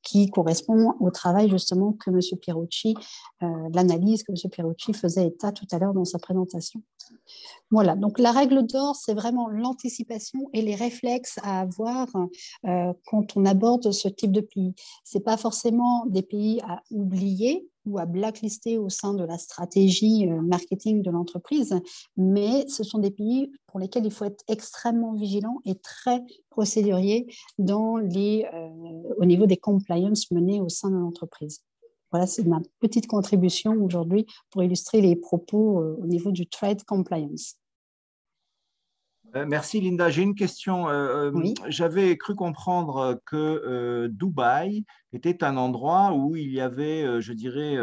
qui correspond au travail justement que M. Pierucci, l'analyse que M. Pierucci faisait état tout à l'heure dans sa présentation. Voilà, donc la règle d'or, c'est vraiment l'anticipation et les réflexes à avoir quand on aborde ce type de pays. Ce n'est pas forcément des pays à oublier ou à blacklister au sein de la stratégie marketing de l'entreprise, mais ce sont des pays pour lesquels il faut être extrêmement vigilant et très procédurier au niveau des compliance menées au sein de l'entreprise. Voilà, c'est ma petite contribution aujourd'hui pour illustrer les propos au niveau du trade compliance. Merci Linda. J'ai une question. Oui. J'avais cru comprendre que Dubaï était un endroit où il y avait, je dirais,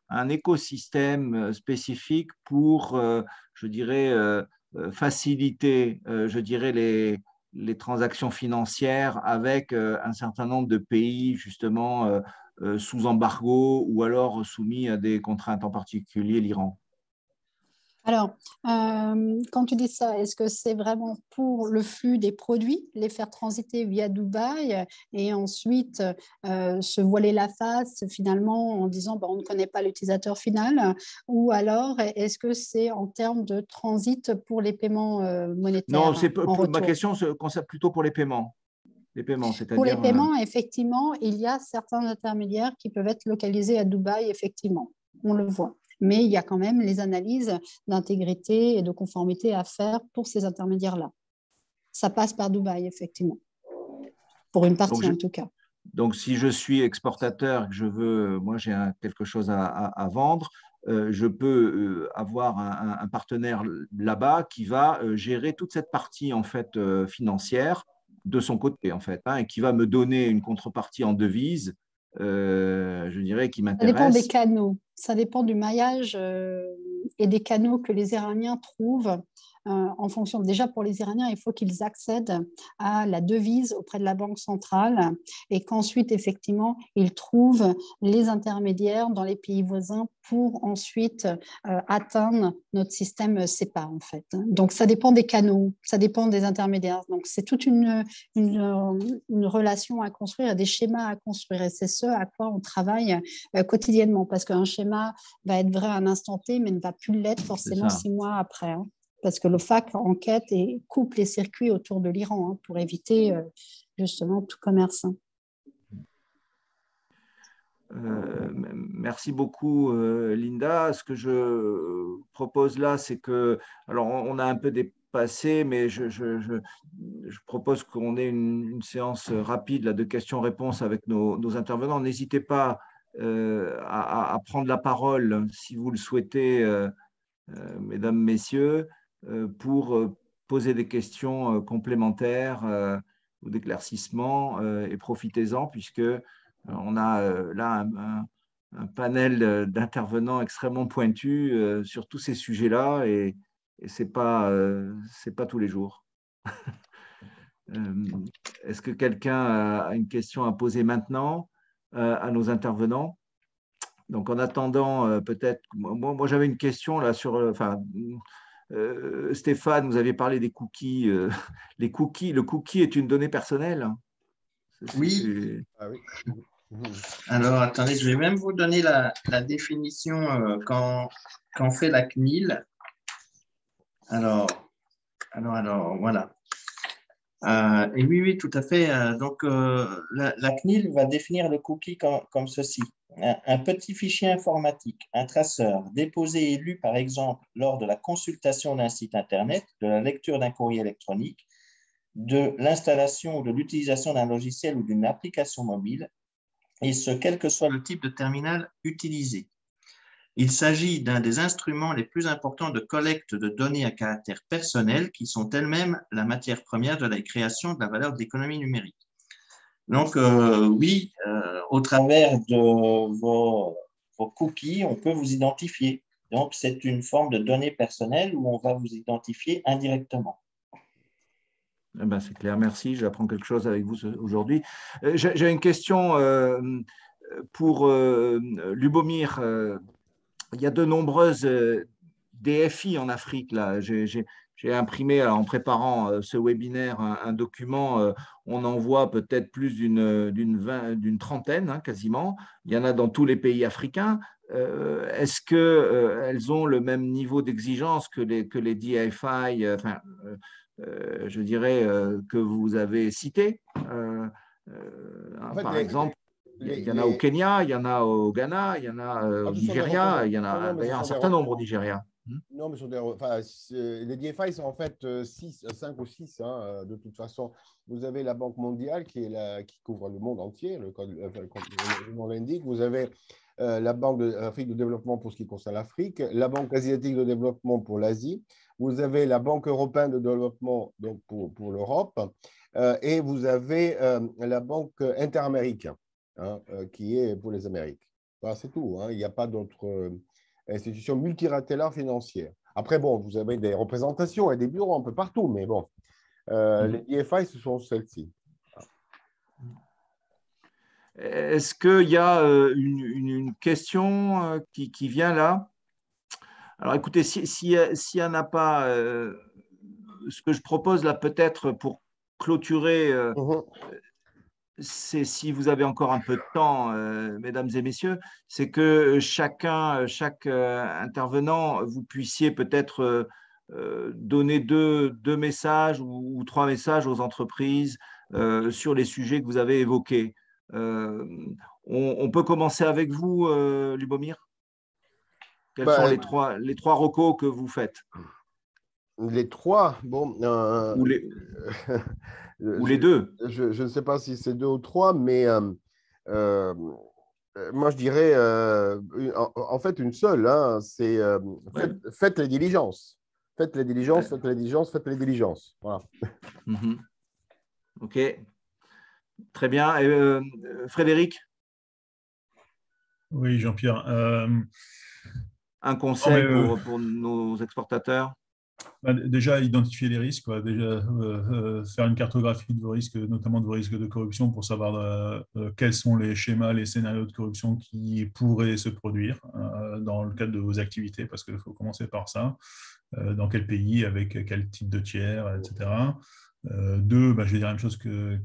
un écosystème spécifique pour, je dirais, faciliter, je dirais, les transactions financières avec un certain nombre de pays justement sous embargo ou alors soumis à des contraintes, en particulier l'Iran. Alors, quand tu dis ça, est-ce que c'est vraiment pour le flux des produits, les faire transiter via Dubaï et ensuite se voiler la face finalement en disant on ne connaît pas l'utilisateur final, ou alors est-ce que c'est en termes de transit pour les paiements monétaires? Non, ma question se concerne plutôt pour les paiements. Pour les paiements, effectivement, il y a certains intermédiaires qui peuvent être localisés à Dubaï, effectivement, on le voit. Mais il y a quand même les analyses d'intégrité et de conformité à faire pour ces intermédiaires-là. Ça passe par Dubaï, effectivement, pour une partie en tout cas. Donc, si je suis exportateur, que je veux, moi j'ai quelque chose à vendre, je peux avoir un partenaire là-bas qui va gérer toute cette partie en fait financière de son côté en fait, et qui va me donner une contrepartie en devise, je dirais, qui m'intéresse. Ça dépend des canaux, ça dépend du maillage et des canaux que les Iraniens trouvent. En fonction, déjà pour les Iraniens, il faut qu'ils accèdent à la devise auprès de la Banque centrale et qu'ensuite, effectivement, ils trouvent les intermédiaires dans les pays voisins pour ensuite atteindre notre système SEPA, en fait. Donc, ça dépend des canaux, ça dépend des intermédiaires. Donc, c'est toute une relation à construire, des schémas à construire. Et c'est ce à quoi on travaille quotidiennement, parce qu'un schéma va être vrai à un instant T, mais ne va plus l'être forcément 6 mois après. Parce que l'OFAC enquête et coupe les circuits autour de l'Iran pour éviter justement tout commerce. Merci beaucoup, Linda. Ce que je propose là, c'est que, alors on a un peu dépassé, mais je propose qu'on ait une séance rapide là, de questions-réponses avec nos intervenants. N'hésitez pas à prendre la parole si vous le souhaitez, mesdames, messieurs, pour poser des questions complémentaires ou d'éclaircissement et profitez-en puisque on a là un panel d'intervenants extrêmement pointus sur tous ces sujets-là et ce n'est pas tous les jours. Est-ce que quelqu'un a une question à poser maintenant à nos intervenants? Donc, en attendant, peut-être, moi j'avais une question là sur, Stéphane, vous aviez parlé des cookies. Les cookies, le cookie est une donnée personnelle? Oui. Ah oui. Alors, attendez, je vais même vous donner la définition qu'en fait la CNIL. Alors, voilà. Et oui, tout à fait. Donc, la CNIL va définir le cookie comme ceci. Un petit fichier informatique, un traceur, déposé et lu, par exemple, lors de la consultation d'un site Internet, de la lecture d'un courrier électronique, de l'installation ou de l'utilisation d'un logiciel ou d'une application mobile, et ce, quel que soit le type de terminal utilisé. Il s'agit d'un des instruments les plus importants de collecte de données à caractère personnel qui sont elles-mêmes la matière première de la création de la valeur de l'économie numérique. Donc, oui, au travers de vos cookies, on peut vous identifier. Donc, c'est une forme de données personnelles où on va vous identifier indirectement. Eh ben, c'est clair, merci. J'apprends quelque chose avec vous aujourd'hui. J'ai une question pour Lubomir. Il y a de nombreuses DFI en Afrique. Là. J'ai imprimé, en préparant ce webinaire, un document. On en voit peut-être plus d'une trentaine, hein, quasiment. Il y en a dans tous les pays africains. Est-ce qu'elles ont le même niveau d'exigence que les DFI, je dirais, que vous avez cités? En fait, Par exemple, il y en a au Kenya, il y en a au Ghana, il y en a au Nigeria, il y en a d'ailleurs un certain nombre au Nigeria. Non, mais les DFI sont en fait 5 ou 6. Hein, de toute façon, vous avez la Banque mondiale qui couvre le monde entier, le nom l'indique. Vous avez la Banque d'Afrique de développement pour ce qui concerne l'Afrique, la Banque asiatique de développement pour l'Asie, vous avez la Banque européenne de développement donc pour l'Europe, et vous avez la Banque interaméricaine, hein, qui est pour les Amériques. Voilà, c'est tout. Hein, il n'y a pas d'autres institutions multilatérales financières. Après, bon, vous avez des représentations et des bureaux un peu partout, mais bon, les DFI, ce sont celles-ci. Est-ce qu'il y a une question qui vient là? Alors, écoutez, s'il n'y en a pas, ce que je propose là, peut-être pour clôturer, c'est, si vous avez encore un peu de temps, mesdames et messieurs, c'est que chaque intervenant, vous puissiez peut-être donner deux messages ou 3 messages aux entreprises sur les sujets que vous avez évoqués. On peut commencer avec vous, Lubomir. Quels sont les trois recos que vous faites? Les 3, bon. Ou les 2. Je ne sais pas si c'est 2 ou 3, mais moi, je dirais, en fait, une seule. Hein, c'est faites les diligences. Faites les diligences, faites les diligences, faites les diligences. Voilà. OK. Très bien. Et, Frédéric? Oui, Jean-Pierre. Un conseil pour nos exportateurs? Déjà, identifier les risques, quoi. Déjà, faire une cartographie de vos risques, notamment de vos risques de corruption, pour savoir quels sont les schémas, les scénarios de corruption qui pourraient se produire dans le cadre de vos activités, parce qu'il faut commencer par ça. Dans quel pays, avec quel type de tiers, etc. 2, je vais dire la même chose que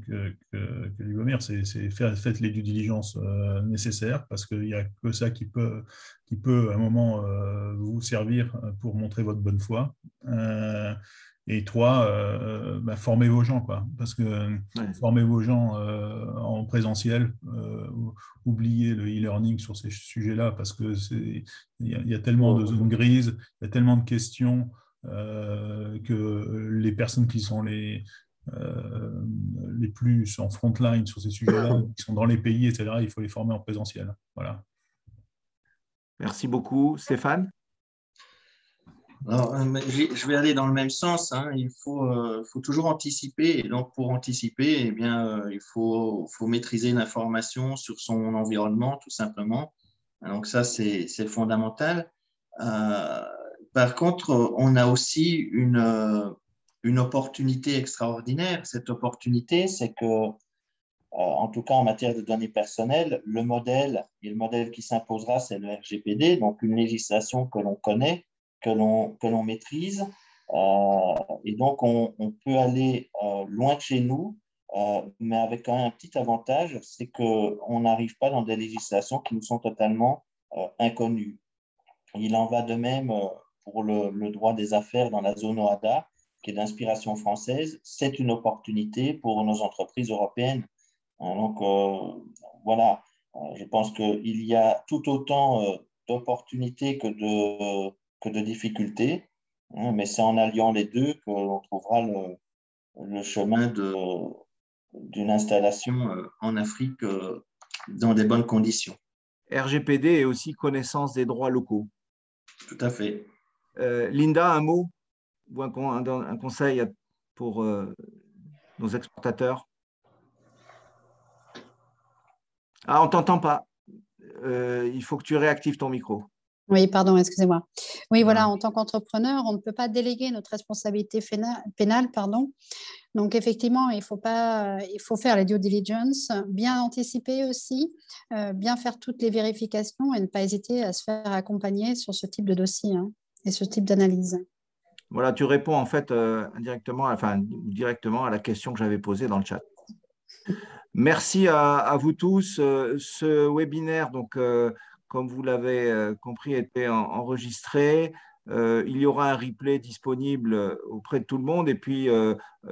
Lubomir, c'est faites les due diligence nécessaires, parce qu'il n'y a que ça qui peut à un moment vous servir pour montrer votre bonne foi. Et 3, formez vos gens, quoi, parce que formez vos gens en présentiel, oubliez le e-learning sur ces sujets-là, parce que il y a tellement de zones grises, il y a tellement de questions que les personnes qui sont les plus en front line sur ces sujets-là, qui sont dans les pays, etc., il faut les former en présentiel. Voilà. Merci beaucoup. Stéphane? Alors, je vais aller dans le même sens. Hein. Il faut toujours anticiper. Et donc, pour anticiper, eh bien, il faut maîtriser l'information sur son environnement, tout simplement. Donc, ça, c'est fondamental. Par contre, on a aussi une opportunité extraordinaire. Cette opportunité, c'est que, en tout cas en matière de données personnelles, le modèle qui s'imposera, c'est le RGPD, donc une législation que l'on connaît, que l'on maîtrise. Et donc, on peut aller loin de chez nous, mais avec quand même un petit avantage, c'est qu'on n'arrive pas dans des législations qui nous sont totalement inconnues. Il en va de même pour le droit des affaires dans la zone OHADA, qui est d'inspiration française. C'est une opportunité pour nos entreprises européennes. Donc, voilà, je pense qu'il y a tout autant d'opportunités que de difficultés, hein, mais c'est en alliant les deux que l'on trouvera le chemin d'une installation en Afrique dans des bonnes conditions. RGPD et aussi connaissance des droits locaux. Tout à fait. Linda, un mot ou un conseil pour nos exportateurs? Ah, on ne t'entend pas. Il faut que tu réactives ton micro. Oui, pardon, excusez-moi. Oui, voilà, Voilà. en tant qu'entrepreneur, on ne peut pas déléguer notre responsabilité pénale, pardon. Donc, effectivement, il faut faire les due diligence, bien anticiper aussi, bien faire toutes les vérifications et ne pas hésiter à se faire accompagner sur ce type de dossier, hein, et ce type d'analyse. Voilà, tu réponds en fait directement à la question que j'avais posée dans le chat. Merci à vous tous. Ce webinaire, donc, comme vous l'avez compris, a été enregistré. Il y aura un replay disponible auprès de tout le monde et puis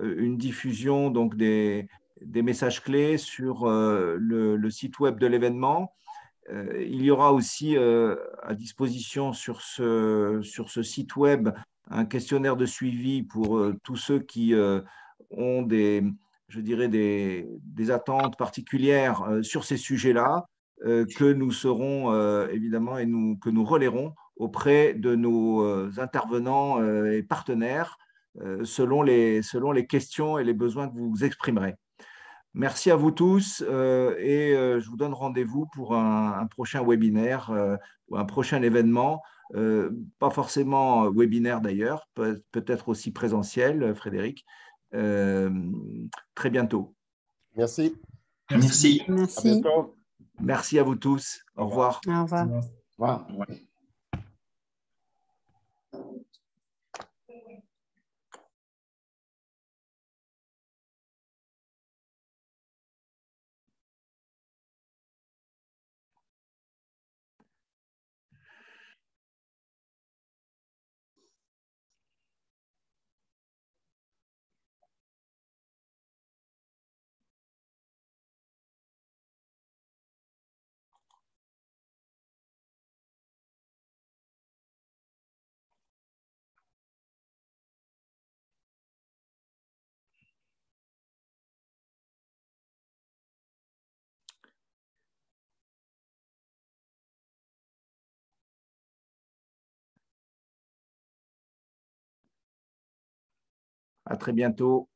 une diffusion donc, des messages clés sur le site web de l'événement. Il y aura aussi à disposition sur ce site web un questionnaire de suivi pour tous ceux qui ont je dirais des attentes particulières sur ces sujets-là, que nous serons évidemment que nous relayerons auprès de nos intervenants et partenaires selon les questions et les besoins que vous exprimerez. Merci à vous tous et je vous donne rendez-vous pour un prochain webinaire ou un prochain événement, pas forcément webinaire d'ailleurs, peut-être aussi présentiel, Frédéric, très bientôt. Merci. Merci. À Merci. bientôt. Merci à vous tous. Au revoir. Au revoir. Au revoir. Au revoir. Ouais. À très bientôt.